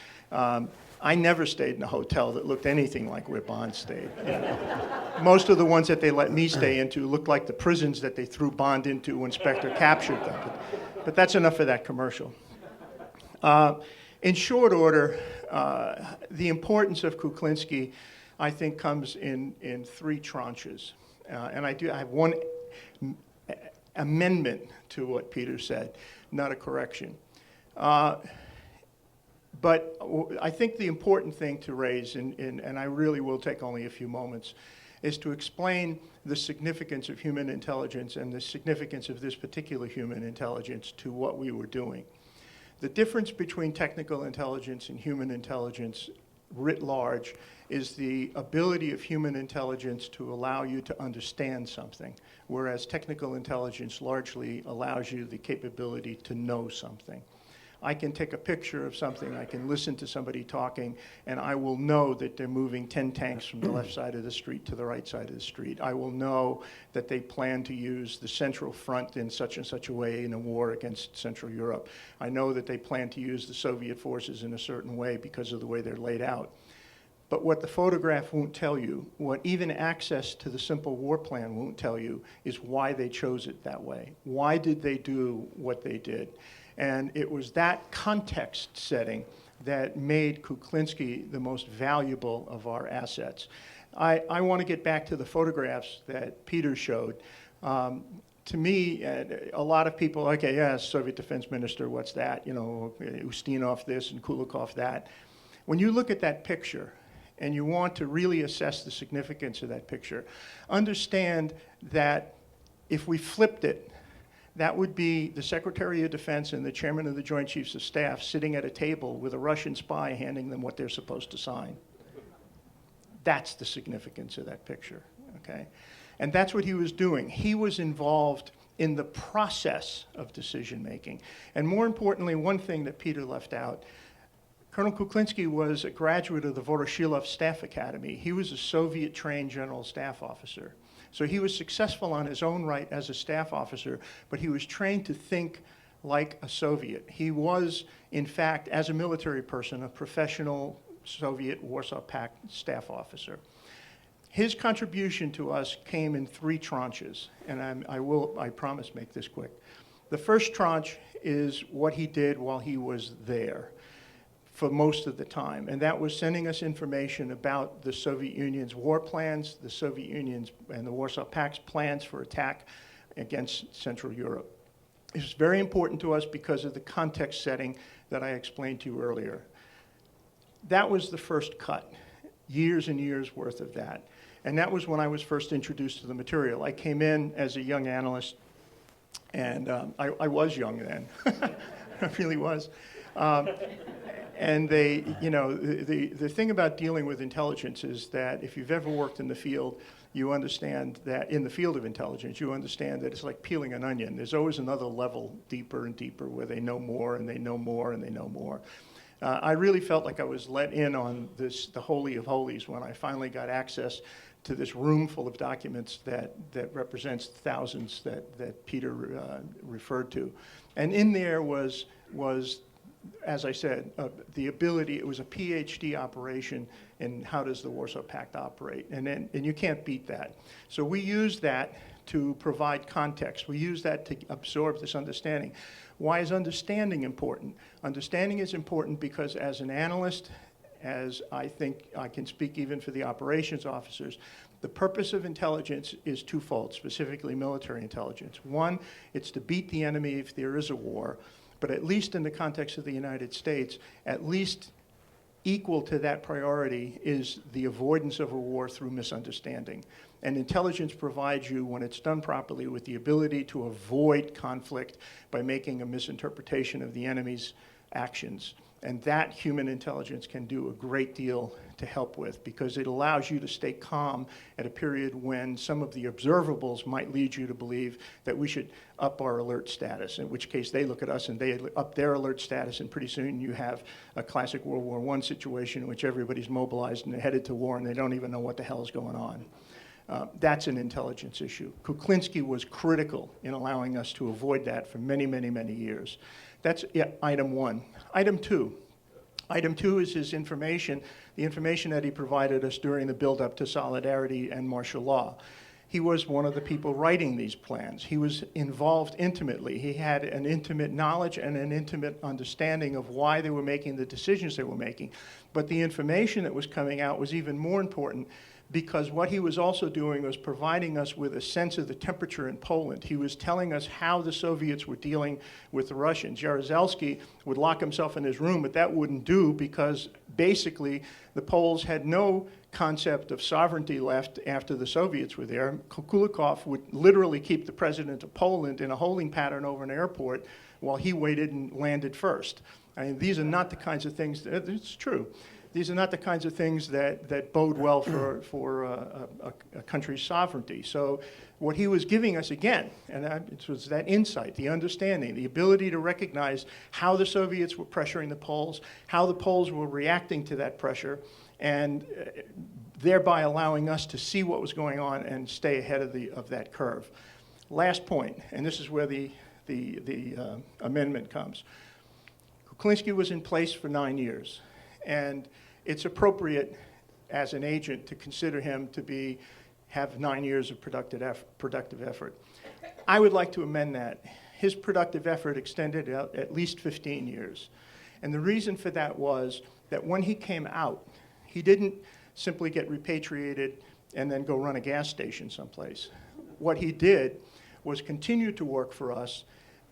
I never stayed in a hotel that looked anything like where Bond stayed. You know? Most of the ones that they let me stay into looked like the prisons that they threw Bond into when Spectre captured them. But that's enough for that commercial. In short order, the importance of Kuklinski, I think, comes in three tranches. And I have one amendment to what Peter said, not a correction. But I think the important thing to raise, and I really will take only a few moments, is to explain the significance of human intelligence and the significance of this particular human intelligence to what we were doing. The difference between technical intelligence and human intelligence writ large is the ability of human intelligence to allow you to understand something, whereas technical intelligence largely allows you the capability to know something. I can take a picture of something, I can listen to somebody talking, and I will know that they're moving 10 tanks from the left side of the street to the right side of the street. I will know that they plan to use the Central Front in such and such a way in a war against Central Europe. I know that they plan to use the Soviet forces in a certain way because of the way they're laid out. But what the photograph won't tell you, what even access to the simple war plan won't tell you, is why they chose it that way. Why did they do what they did? And it was that context setting that made Kuklinski the most valuable of our assets. I want to get back to the photographs that Peter showed. To me, a lot of people, okay, yeah, Soviet defense minister, what's that? You know, Ustinov this and Kulikov that. When you look at that picture, and you want to really assess the significance of that picture, understand that if we flipped it, that would be the Secretary of Defense and the Chairman of the Joint Chiefs of Staff sitting at a table with a Russian spy handing them what they're supposed to sign. That's the significance of that picture, okay? And that's what he was doing. He was involved in the process of decision making. And more importantly, one thing that Peter left out, Colonel Kuklinski was a graduate of the Voroshilov Staff Academy. He was a Soviet-trained general staff officer. So he was successful on his own right as a staff officer, but he was trained to think like a Soviet. He was, in fact, as a military person, a professional Soviet Warsaw Pact staff officer. His contribution to us came in three tranches, and I promise make this quick. The first tranche is what he did while he was there for most of the time, and that was sending us information about the Soviet Union's war plans, the Soviet Union's and the Warsaw Pact's plans for attack against Central Europe. It was very important to us because of the context setting that I explained to you earlier. That was the first cut, years and years worth of that. And that was when I was first introduced to the material. I came in as a young analyst, and I was young then. I really was. And they, you know, the thing about dealing with intelligence is that if you've ever worked in the field, you understand that in the field of intelligence, you understand that it's like peeling an onion. There's always another level deeper and deeper where they know more and they know more and they know more. I really felt like I was let in on this, the Holy of Holies, when I finally got access to this room full of documents that represents thousands that Peter referred to. And in there was, as I said, the ability, it was a PhD operation in how does the Warsaw Pact operate, and you can't beat that. So we used that to provide context. We use that to absorb this understanding. Why is understanding important? Understanding is important because as an analyst, as I think I can speak even for the operations officers, the purpose of intelligence is twofold, specifically military intelligence. One, it's to beat the enemy if there is a war, but at least in the context of the United States, at least equal to that priority is the avoidance of a war through misunderstanding. And intelligence provides you, when it's done properly, with the ability to avoid conflict by making a misinterpretation of the enemy's actions. And that human intelligence can do a great deal to help with, because it allows you to stay calm at a period when some of the observables might lead you to believe that we should up our alert status, in which case they look at us and they up their alert status, and pretty soon you have a classic World War I situation in which everybody's mobilized and they're headed to war and they don't even know what the hell is going on. That's an intelligence issue. Kuklinski was critical in allowing us to avoid that for many, many, many years. That's item one. Item two. Item two is his information, the information that he provided us during the build-up to Solidarity and martial law. He was one of the people writing these plans. He was involved intimately. He had an intimate knowledge and an intimate understanding of why they were making the decisions they were making. But the information that was coming out was even more important, because what he was also doing was providing us with a sense of the temperature in Poland. He was telling us how the Soviets were dealing with the Russians. Jaruzelski would lock himself in his room, but that wouldn't do, because basically the Poles had no concept of sovereignty left after the Soviets were there. Kukulikov would literally keep the president of Poland in a holding pattern over an airport while he waited and landed first. I mean, these are not the kinds of things, it's true. These are not the kinds of things that bode well for a country's sovereignty. So what he was giving us, again, and it was that insight, the understanding, the ability to recognize how the Soviets were pressuring the Poles, how the Poles were reacting to that pressure, and thereby allowing us to see what was going on and stay ahead of that curve. Last point, and this is where the amendment comes. Kuklinski was in place for 9 years. And it's appropriate as an agent to consider him to have 9 years of productive effort. I would like to amend that. His productive effort extended out at least 15 years. And the reason for that was that when he came out, he didn't simply get repatriated and then go run a gas station someplace. What he did was continue to work for us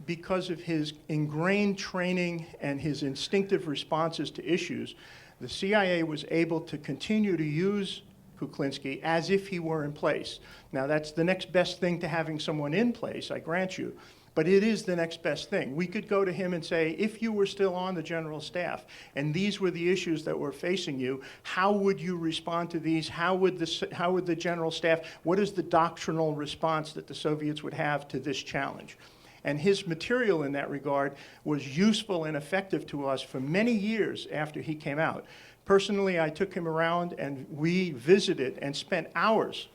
because of his ingrained training and his instinctive responses to issues. The CIA was able to continue to use Kuklinski as if he were in place. Now, that's the next best thing to having someone in place, I grant you, but it is the next best thing. We could go to him and say, if you were still on the general staff and these were the issues that were facing you, how would you respond to these? How would the general staff, what is the doctrinal response that the Soviets would have to this challenge? And his material in that regard was useful and effective to us for many years after he came out. Personally, I took him around and we visited and spent hours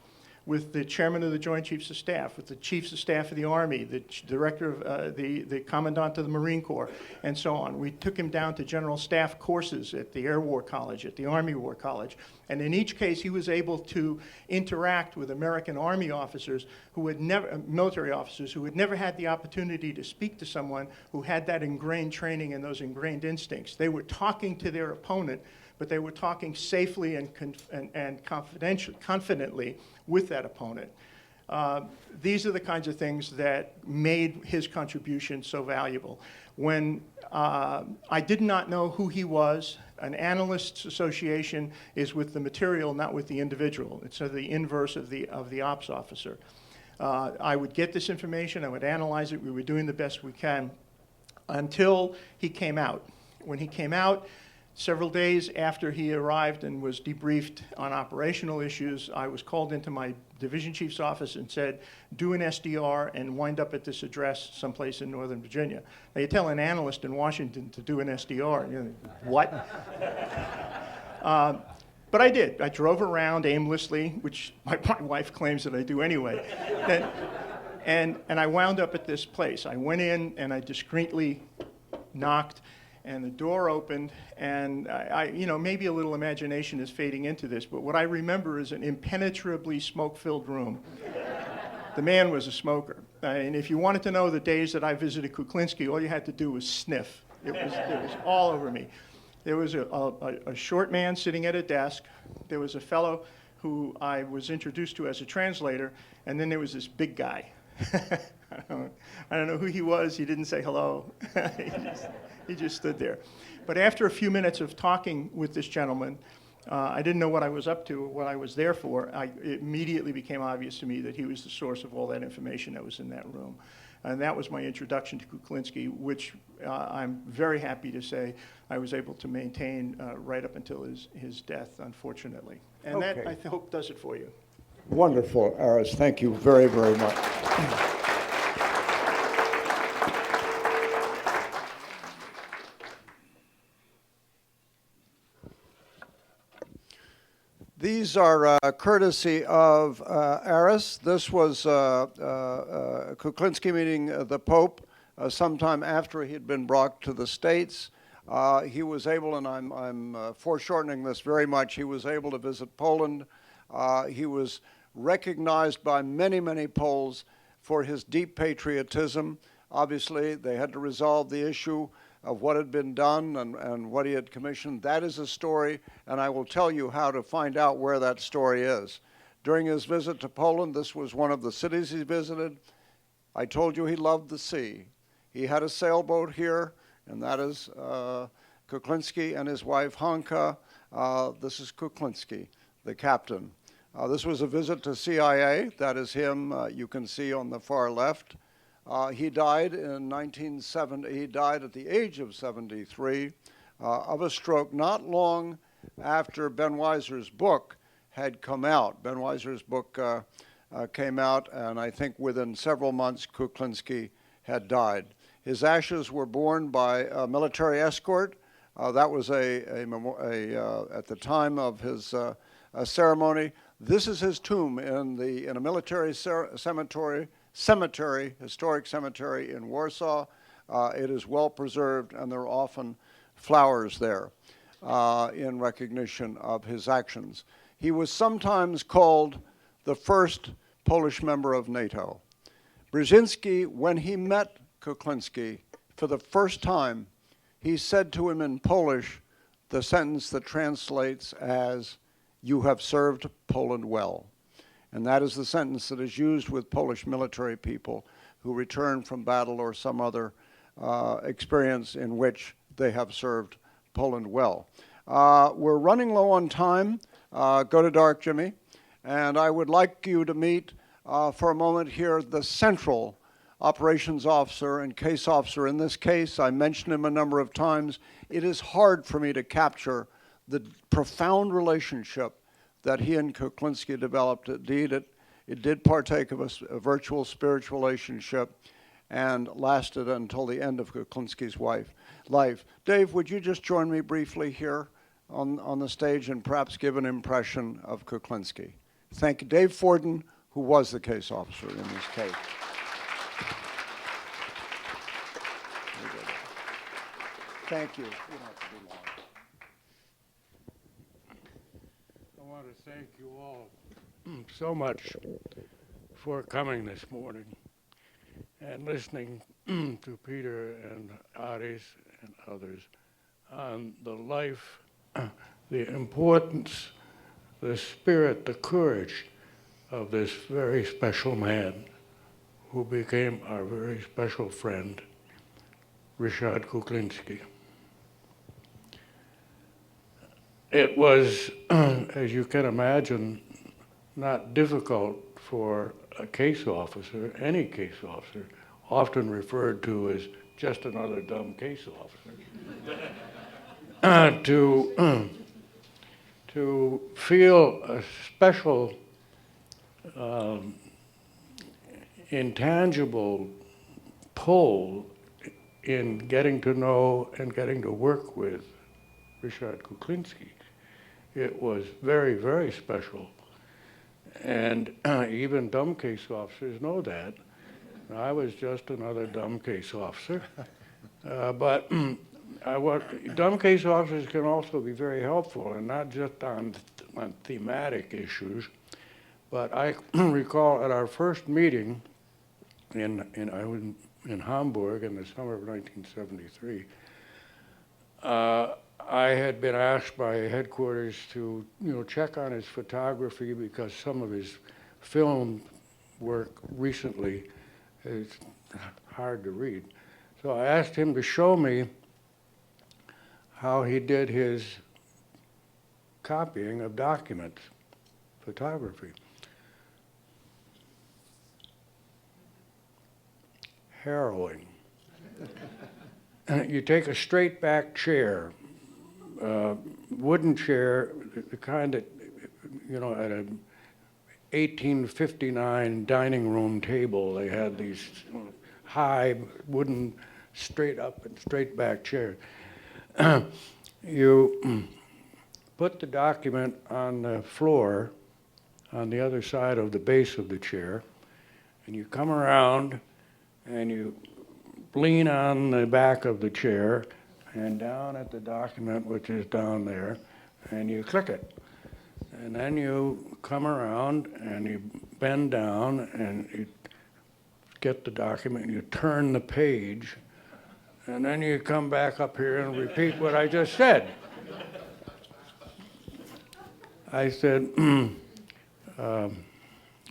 with the chairman of the Joint Chiefs of Staff, with the Chiefs of Staff of the Army, the director of the Commandant of the Marine Corps, and so on. We took him down to general staff courses at the Air War College, at the Army War College. And in each case, he was able to interact with American Army officers who had never, military officers who had never had the opportunity to speak to someone who had that ingrained training and those ingrained instincts. They were talking to their opponent, but they were talking safely and confidently with that opponent. These are the kinds of things that made his contribution so valuable. When I did not know who he was, an analyst's association is with the material, not with the individual. It's the inverse of the ops officer. I would get this information, I would analyze it, we were doing the best we can until he came out. When he came out, several days after he arrived and was debriefed on operational issues, I was called into my division chief's office and said, do an SDR and wind up at this address someplace in Northern Virginia. Now, you tell an analyst in Washington to do an SDR, and you're like, what? But I did. I drove around aimlessly, which my wife claims that I do anyway. And I wound up at this place. I went in and I discreetly knocked, and the door opened, and maybe a little imagination is fading into this, but what I remember is an impenetrably smoke-filled room. The man was a smoker. And if you wanted to know the days that I visited Kuklinski, all you had to do was sniff. It was all over me. There was a short man sitting at a desk. There was a fellow who I was introduced to as a translator, and then there was this big guy. I don't know who he was. He didn't say hello. He just stood there. But after a few minutes of talking with this gentleman, I didn't know what I was up to or what I was there for. It immediately became obvious to me that he was the source of all that information that was in that room. And that was my introduction to Kuklinski, which I'm very happy to say I was able to maintain right up until his death, unfortunately. And Okay. that, I hope, does it for you. Wonderful, Erest. Thank you very, very much. These are courtesy of Erest. This was Kuklinski meeting the Pope sometime after he had been brought to the States. He was able, and I'm foreshortening this very much, he was able to visit Poland. He was recognized by many, many Poles for his deep patriotism. Obviously, they had to resolve the issue of what had been done and what he had commissioned. That is a story, and I will tell you how to find out where that story is. During his visit to Poland, this was one of the cities he visited. I told you he loved the sea. He had a sailboat here, and that is Kuklinski and his wife Hanka. This is Kuklinski, the captain. This was a visit to CIA. That is him, you can see on the far left. He died in 1970. He died at the age of 73 of a stroke not long after Ben Weisser's book had come out. Ben Weisser's book came out, and I think within several months, Kuklinski had died. His ashes were borne by a military escort. That was at the time of his ceremony. This is his tomb in a military cemetery, historic cemetery in Warsaw. It is well preserved, and there are often flowers there in recognition of his actions. He was sometimes called the first Polish member of NATO. Brzezinski, when he met Kuklinski for the first time, he said to him in Polish the sentence that translates as, "You have served Poland well." And that is the sentence that is used with Polish military people who return from battle or some other experience in which they have served Poland well. We're running low on time. Go to dark, Jimmy. And I would like you to meet for a moment here the central operations officer and case officer in this case. I mentioned him a number of times. It is hard for me to capture the profound relationship that he and Kuklinski developed. Indeed, it did partake of a virtual spiritual relationship and lasted until the end of Kuklinski's life. Dave, would you just join me briefly here on the stage and perhaps give an impression of Kuklinski? Thank you. Dave Forden, who was the case officer in this case. Thank you. You don't have to be long. I want to thank you all so much for coming this morning and listening to Peter and Aris and others on the life, the importance, the spirit, the courage of this very special man who became our very special friend, Ryszard Kuklinski. It was, as you can imagine, not difficult for a case officer, any case officer, often referred to as just another dumb case officer, to feel a special intangible pull in getting to know and getting to work with Ryszard Kuklinski. It was very, very special. And even dumb case officers know that. I was just another dumb case officer. But dumb case officers can also be very helpful, and not just on thematic issues. But I recall at our first meeting I was in Hamburg in the summer of 1973, I had been asked by headquarters to, check on his photography because some of his film work recently is hard to read. So I asked him to show me how he did his copying of documents, photography. Harrowing. You take a straight back chair, wooden chair, the kind that, at a 1859 dining room table, they had these high wooden straight up and straight back chairs. You put the document on the floor on the other side of the base of the chair, and you come around and you lean on the back of the chair and down at the document, which is down there, and you click it. And then you come around and you bend down and you get the document and you turn the page, and then you come back up here and repeat what I just said. I said,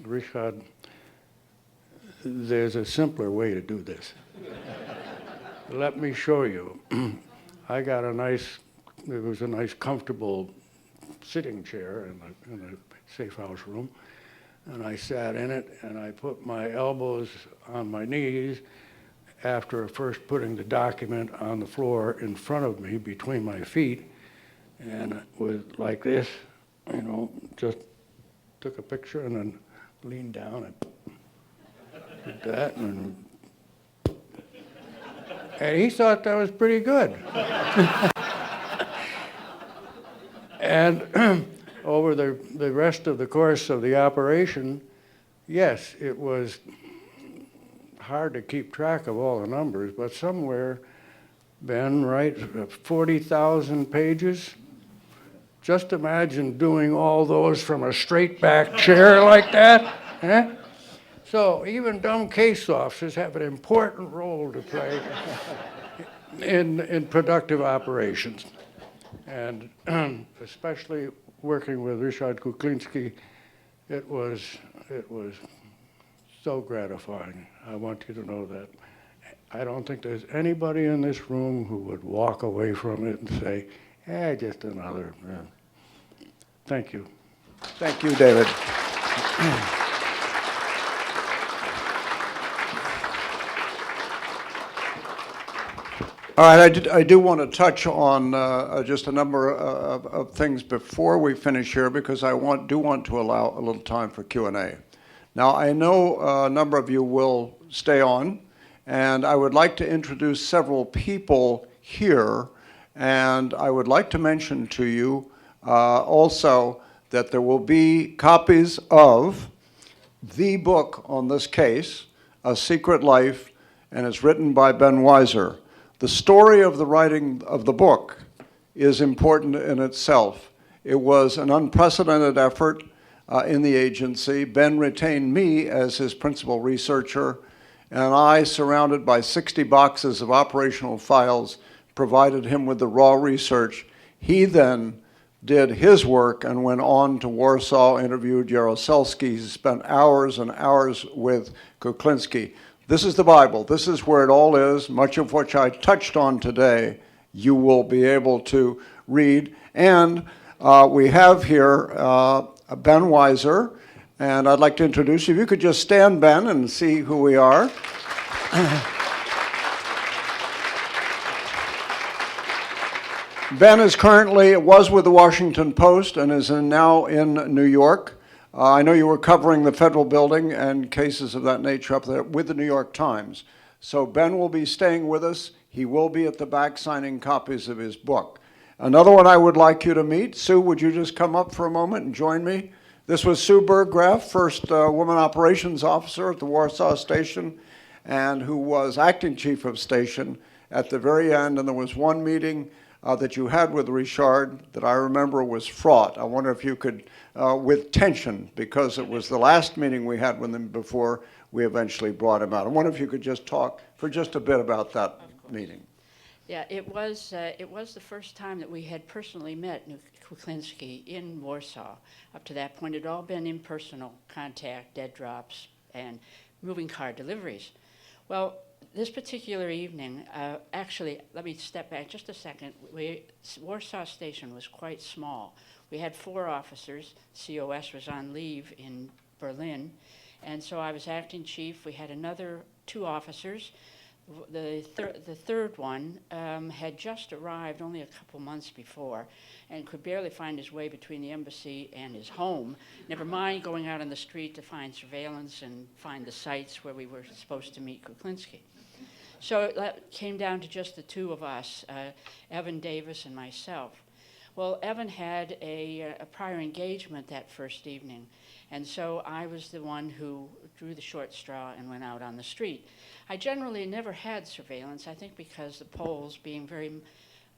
Ryszard, there's a simpler way to do this. Let me show you. I got there was a nice comfortable sitting chair in the safe house room, and I sat in it and I put my elbows on my knees after first putting the document on the floor in front of me between my feet, and with like this, just took a picture and then leaned down and did that, and he thought that was pretty good. And over the rest of the course of the operation, yes, it was hard to keep track of all the numbers, but somewhere, Ben, right, 40,000 pages? Just imagine doing all those from a straight back chair like that. Eh? So even dumb case officers have an important role to play in productive operations. And especially working with Ryszard Kuklinski, it was so gratifying. I want you to know that. I don't think there's anybody in this room who would walk away from it and say, just another. Thank you. Thank you, David. All right, I do want to touch on just a number of things before we finish here, because I do want to allow a little time for Q&A. Now, I know a number of you will stay on, and I would like to introduce several people here, and I would like to mention to you also that there will be copies of the book on this case, A Secret Life, and it's written by Ben Wesier. The story of the writing of the book is important in itself. It was an unprecedented effort in the agency. Ben retained me as his principal researcher, and I, surrounded by 60 boxes of operational files, provided him with the raw research. He then did his work and went on to Warsaw, interviewed Jaroselski, spent hours and hours with Kuklinski. This is the Bible. This is where it all is. Much of which I touched on today, you will be able to read. And we have here Ben Wesier, and I'd like to introduce you. If you could just stand, Ben, and see who we are. Ben is currently, was with the Washington Post and is now in New York. I know you were covering the federal building and cases of that nature up there with the New York Times. So Ben will be staying with us. He will be at the back signing copies of his book. Another one I would like you to meet. Sue, would you just come up for a moment and join me? This was Sue Burggraf, first woman operations officer at the Warsaw station, and who was acting chief of station at the very end. And there was one meeting that you had with Ryszard that I remember was fraught. I wonder if you could, with tension, because it was the last meeting we had with him before we eventually brought him out. I wonder if you could just talk for just a bit about that meeting. Yeah, it was the first time that we had personally met Kuklinski in Warsaw. Up to that point, it had all been impersonal contact, dead drops, and moving car deliveries. Well, this particular evening, actually, let me step back just a second. Warsaw Station was quite small. We had 4 officers. COS was on leave in Berlin, and so I was acting chief. We had another 2 officers. The third one had just arrived only a couple months before and could barely find his way between the embassy and his home, never mind going out on the street to find surveillance and find the sites where we were supposed to meet Kuklinski. So that came down to just the 2 of us, Evan Davis and myself. Well, Evan had a prior engagement that first evening, and so I was the one who drew the short straw and went out on the street. I generally never had surveillance, I think because the Poles, being very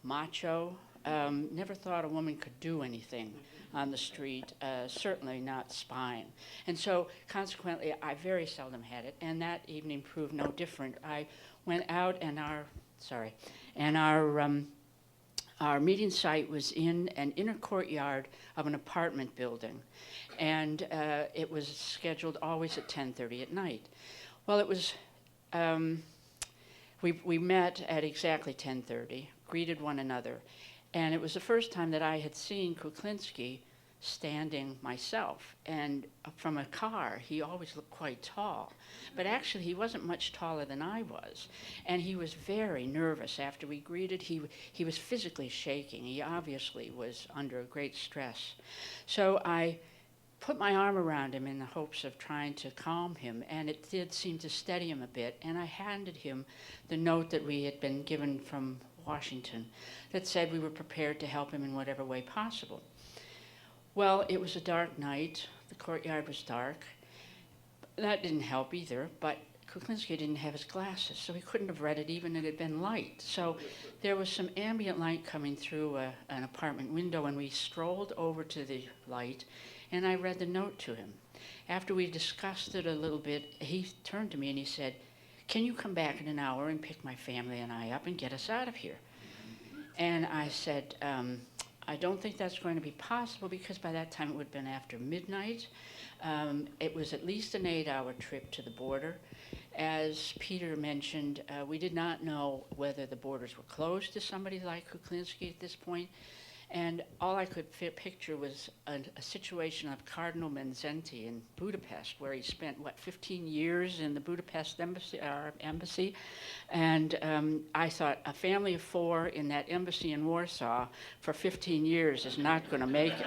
macho, never thought a woman could do anything on the street, certainly not spying. And so consequently, I very seldom had it, and that evening proved no different. I went out and our meeting site was in an inner courtyard of an apartment building, and it was scheduled always at 10:30 at night. Well, it was, we met at exactly 10:30, greeted one another, and it was the first time that I had seen Kuklinski standing myself, and from a car he always looked quite tall, but actually he wasn't much taller than I was, and he was very nervous. After we greeted, he was physically shaking. He obviously was under great stress. So I put my arm around him in the hopes of trying to calm him, and it did seem to steady him a bit, and I handed him the note that we had been given from Washington that said we were prepared to help him in whatever way possible. Well, it was a dark night. The courtyard was dark. That didn't help either, but Kuklinski didn't have his glasses, so he couldn't have read it even if it had been light. So there was some ambient light coming through an apartment window, and we strolled over to the light, and I read the note to him. After we discussed it a little bit, he turned to me and he said, "Can you come back in an hour and pick my family and I up and get us out of here?" And I said, I don't think that's going to be possible because by that time it would have been after midnight. It was at least an 8-hour trip to the border. As Peter mentioned, we did not know whether the borders were closed to somebody like Kuklinski at this point. And all I could picture was a situation of Cardinal Menzenti in Budapest, where he spent, 15 years in the Budapest embassy. And I thought, a family of 4 in that embassy in Warsaw for 15 years is not going to make it.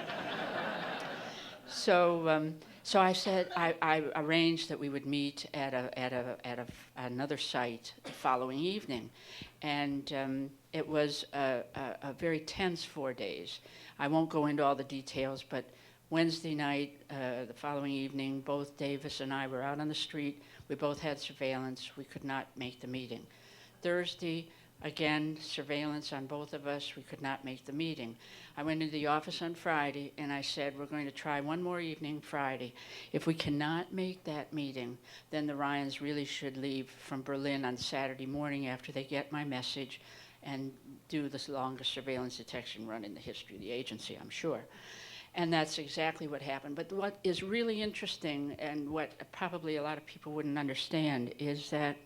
So I said, I arranged that we would meet at another site the following evening. And it was a very tense 4 days. I won't go into all the details, but Wednesday night, the following evening, both Davis and I were out on the street. We both had surveillance. We could not make the meeting. Thursday, again, surveillance on both of us. We could not make the meeting. I went into the office on Friday, and I said, we're going to try one more evening Friday. If we cannot make that meeting, then the Ryans really should leave from Berlin on Saturday morning after they get my message and do the longest surveillance detection run in the history of the agency, I'm sure. And that's exactly what happened. But what is really interesting, and what probably a lot of people wouldn't understand, is that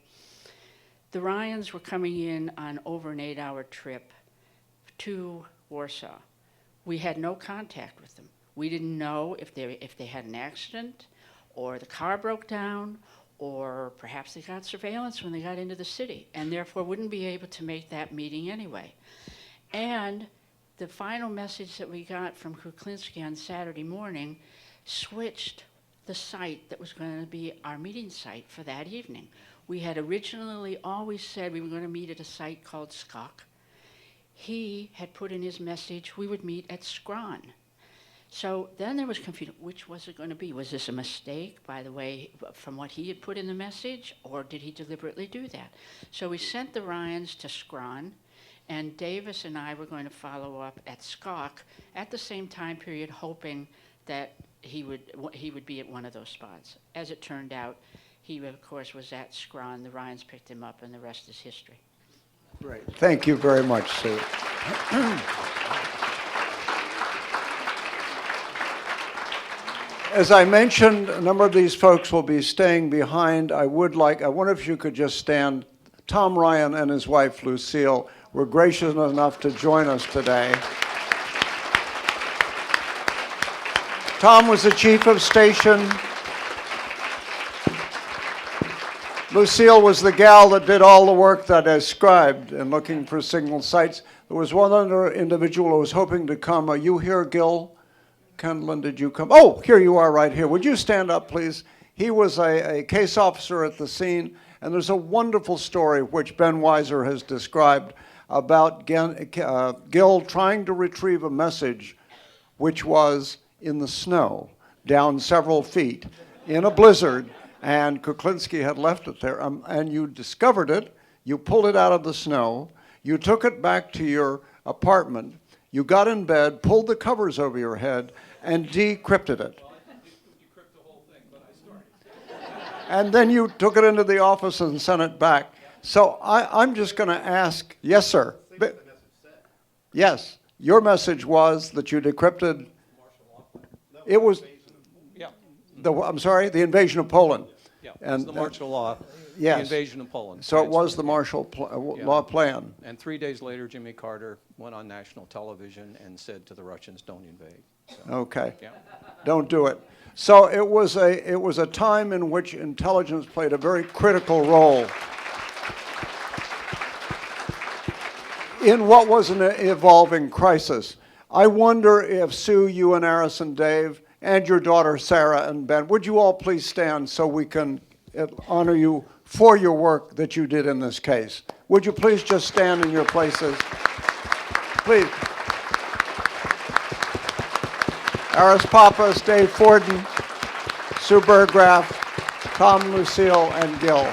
the Ryans were coming in on over an 8-hour trip to Warsaw. We had no contact with them. We didn't know if they had an accident, or the car broke down, or perhaps they got surveillance when they got into the city, and therefore wouldn't be able to make that meeting anyway. And the final message that we got from Kuklinski on Saturday morning switched the site that was going to be our meeting site for that evening. We had originally always said we were going to meet at a site called Skok. He had put in his message we would meet at Skron. So then there was confusion. Which was it going to be? Was this a mistake, by the way, from what he had put in the message, or did he deliberately do that? So we sent the Ryans to Skron, and Davis and I were going to follow up at Skok at the same time period, hoping that he would be at one of those spots. As it turned out, he, of course, was at Skron. The Ryans picked him up, and the rest is history. Great. Thank you very much, Sue. As I mentioned, a number of these folks will be staying behind. I wonder if you could just stand. Tom Ryan and his wife, Lucille, were gracious enough to join us today. Tom was the chief of station. Lucille was the gal that did all the work that I described in looking for signal sites. There was one other individual who was hoping to come. Are you here, Gil? Kendlin, did you come? Oh, here you are right here. Would you stand up, please? He was a case officer at the scene, and there's a wonderful story which Ben Wesier has described about Gil trying to retrieve a message which was in the snow, down several feet, in a blizzard, and Kuklinski had left it there, and you discovered it, you pulled it out of the snow, you took it back to your apartment, you got in bed, pulled the covers over your head, and decrypted it. Well, I didn't decrypt the whole thing, but I started. And then you took it into the office and sent it back. So I'm just going to ask, yes, sir. Yes, your message was that you decrypted. It was, Yeah, I'm sorry, the invasion of Poland. yeah. And It's the martial law, yes. the invasion of Poland. So it Right. was the martial law plan. And 3 days later, Jimmy Carter went on national television and said to the Russians, "Don't invade." So, Okay. yeah. Don't do it. So it was a time in which intelligence played a very critical role in what was an evolving crisis. I wonder if Sue, you and Erest and Dave, and your daughter Sarah and Ben, would you all please stand so we can honor you for your work that you did in this case? Would you please just stand in your places? Please. Erest Pappas, Dave Forden, Sue Burggraf, Tom Lucille, and Gil.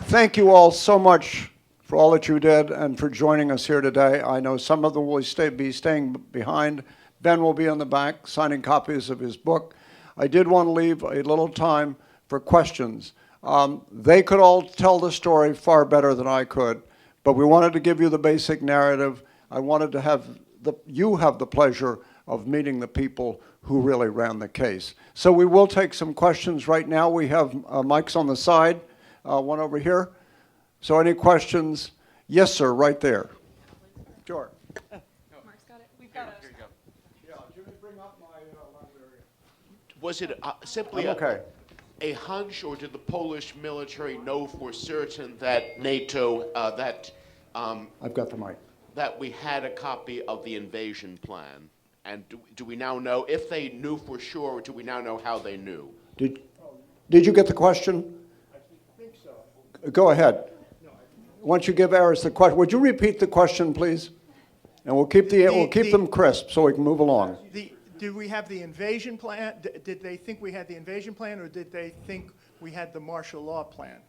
Thank you all so much for all that you did and for joining us here today. I know some of them will be staying behind. Ben will be in the back signing copies of his book. I did want to leave a little time for questions. They could all tell the story far better than I could, but we wanted to give you the basic narrative. I wanted to have you have the pleasure of meeting the people who really ran the case. So we will take some questions right now. We have mics on the side, one over here. So any questions? Yes, sir, right there. Sure. Mark's got it. We've got it. Yeah, Jimmy, bring up my library. Was it simply a hunch, or did the Polish military know for certain that NATO, I've got the mic. that we had a copy of the invasion plan? And do we now know, if they knew for sure, do we now know how they knew? Did you get the question? I think so. Go ahead. Once you give Erest the question, would you repeat the question, please? And we'll keep them crisp so we can move along. Do we have the invasion plan? Did they think we had the invasion plan, or did they think we had the martial law plan?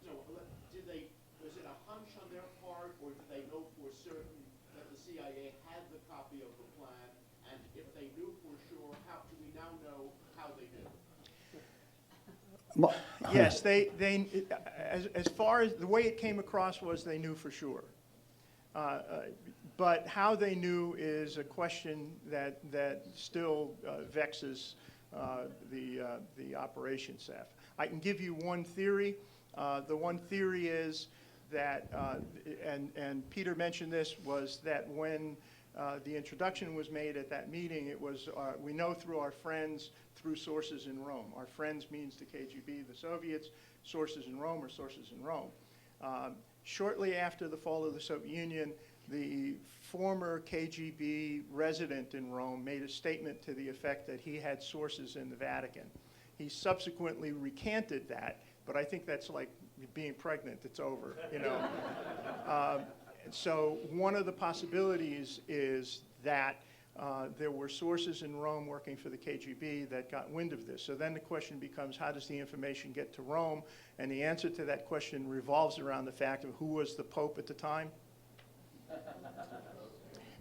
No, was it a hunch on their part, or did they know for certain that the CIA had the copy of the plan? And if they knew for sure, how do we now know how they knew? Yes, as far as the way it came across was they knew for sure. But how they knew is a question that still vexes the operations staff. I can give you one theory. The one theory is that, and Peter mentioned this, was that when The introduction was made at that meeting. It was, we know through our friends, through sources in Rome. Our friends means the KGB, the Soviets. Sources in Rome are sources in Rome. Shortly after the fall of the Soviet Union, the former KGB resident in Rome made a statement to the effect that he had sources in the Vatican. He subsequently recanted that, but I think that's like being pregnant. It's over, you know. So one of the possibilities is that there were sources in Rome working for the KGB that got wind of this. So then the question becomes, how does the information get to Rome? And the answer to that question revolves around the fact of who was the Pope at the time.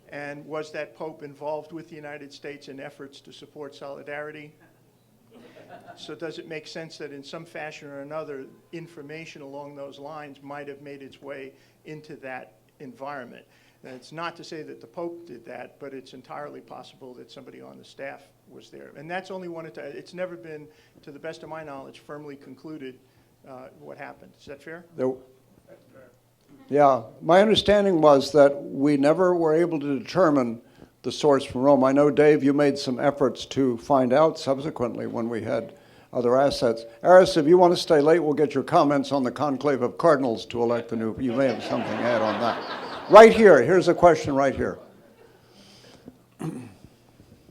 And was that Pope involved with the United States in efforts to support solidarity? So does it make sense that in some fashion or another, information along those lines might have made its way into that environment? And it's not to say that the Pope did that, but it's entirely possible that somebody on the staff was there. And that's only one, it's never been, to the best of my knowledge, firmly concluded what happened. Is that fair? Yeah, my understanding was that we never were able to determine the source from Rome. I know, Dave, you made some efforts to find out subsequently when we had other assets. Erest, if you want to stay late, we'll get your comments on the conclave of cardinals to elect the new, you may have something to add on that. Right here, here's a question right here.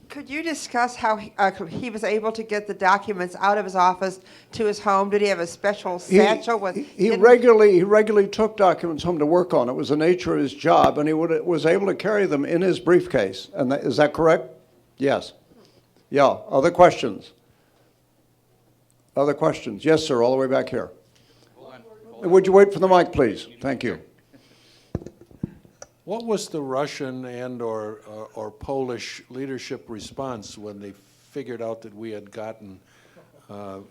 Could you discuss how he was able to get the documents out of his office to his home? Did he have a special satchel with? He regularly took documents home to work on. It was the nature of his job, and he was able to carry them in his briefcase. And is that correct? Yes. Yeah. Other questions? Other questions? Yes, sir. All the way back here. Hold on. Would you wait for the mic, please? Thank you. What was the Russian and or Polish leadership response when they figured out that we had gotten, him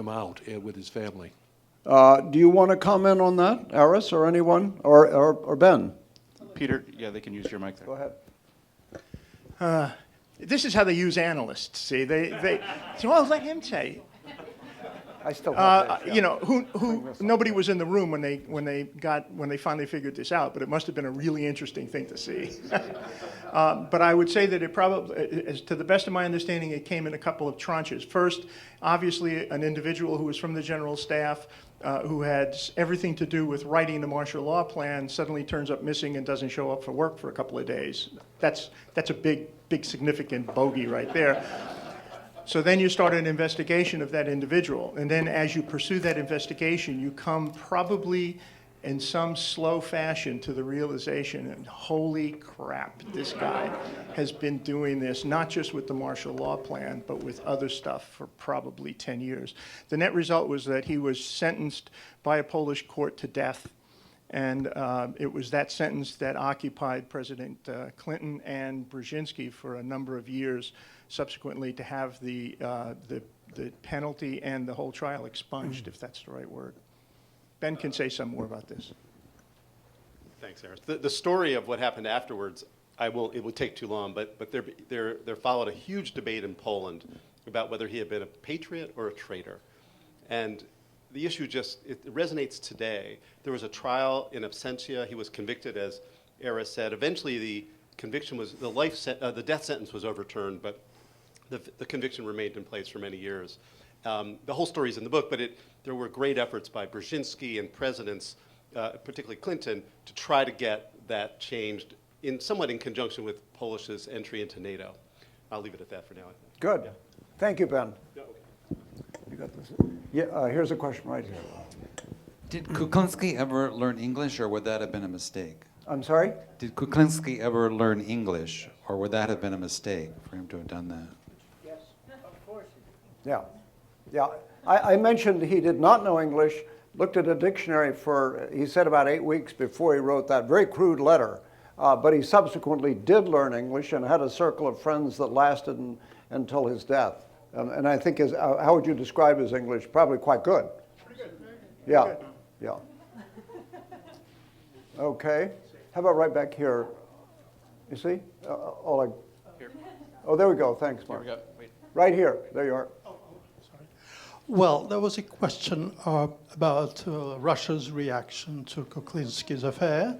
out with his family? Do you want to comment on that, Erest, or anyone, or Ben? Peter, yeah, they can use your mic there. Go ahead. This is how they use analysts. See, they well, let him say. I still have you know, nobody was in the room when they finally figured this out, but it must have been a really interesting thing to see. But I would say that it probably, to the best of my understanding, it came in a couple of tranches. First, obviously, an individual who was from the general staff, who had everything to do with writing the martial law plan, suddenly turns up missing and doesn't show up for work for a couple of days. That's a big significant bogey right there. So then you start an investigation of that individual. And then as you pursue that investigation, you come probably in some slow fashion to the realization, and holy crap, this guy has been doing this, not just with the martial law plan, but with other stuff for probably 10 years. The net result was that he was sentenced by a Polish court to death. And it was that sentence that occupied President Clinton and Brzezinski for a number of years, subsequently to have the penalty and the whole trial expunged, if that's the right word. Ben can say some more about this. Thanks, Erest. The story of what happened afterwards, it would take too long, but there followed a huge debate in Poland about whether he had been a patriot or a traitor. And the issue it resonates today. There was a trial in absentia. He was convicted, as Erest said. Eventually, the conviction was, the death sentence was overturned, but the conviction remained in place for many years. The whole story is in the book, but there were great efforts by Brzezinski and presidents, particularly Clinton, to try to get that changed, somewhat in conjunction with Polish's entry into NATO. I'll leave it at that for now. Good. Yeah. Thank you, Ben. Yeah, okay. You got this? Yeah, here's a question right here. Did Kuklinski ever learn English, or would that have been a mistake? I'm sorry? Did Kuklinski ever learn English, or would that have been a mistake for him to have done that? Yes, of course. Yeah. Yeah. I mentioned he did not know English, looked at a dictionary he said about 8 weeks before he wrote that very crude letter. But he subsequently did learn English and had a circle of friends that lasted until his death. And I think how would you describe his English? Probably quite good. Pretty good. Yeah, Good. yeah. Okay. How about right back here? You see? Here. Oh, there we go. Thanks, Mark. Here we go. Wait. Right here. There you are. Well, there was a question about Russia's reaction to Kuklinski's affair.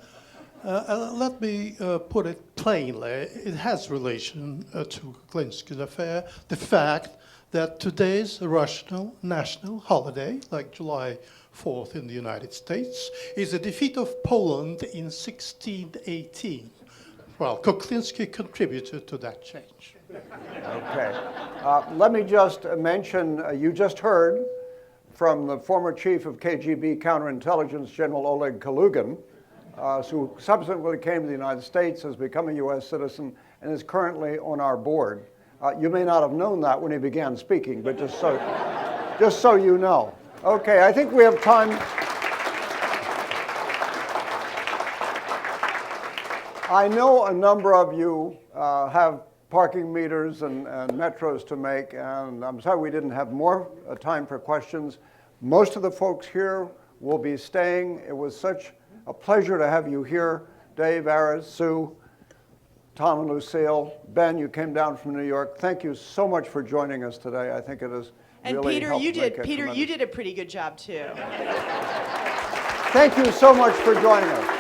Let me put it plainly. It has relation to Kuklinski's affair. The fact that today's Russian national holiday, like July 4th in the United States, is a defeat of Poland in 1618. Well, Kuklinski contributed to that change. Okay. Let me just mention, you just heard from the former chief of KGB counterintelligence, General Oleg Kalugin, who subsequently came to the United States, has become a U.S. citizen, and is currently on our board. You may not have known that when he began speaking, but just so you know. Okay, I think we have time. I know a number of you have parking meters and metros to make, and I'm sorry we didn't have more time for questions. Most of the folks here will be staying. It was such a pleasure to have you here. Dave, Erest, Sue, Tom and Lucille, Ben, you came down from New York. Thank you so much for joining us today. I think it is And really Peter, helped you make did. a Peter, you tremendous- did a pretty good job too. Thank you so much for joining us.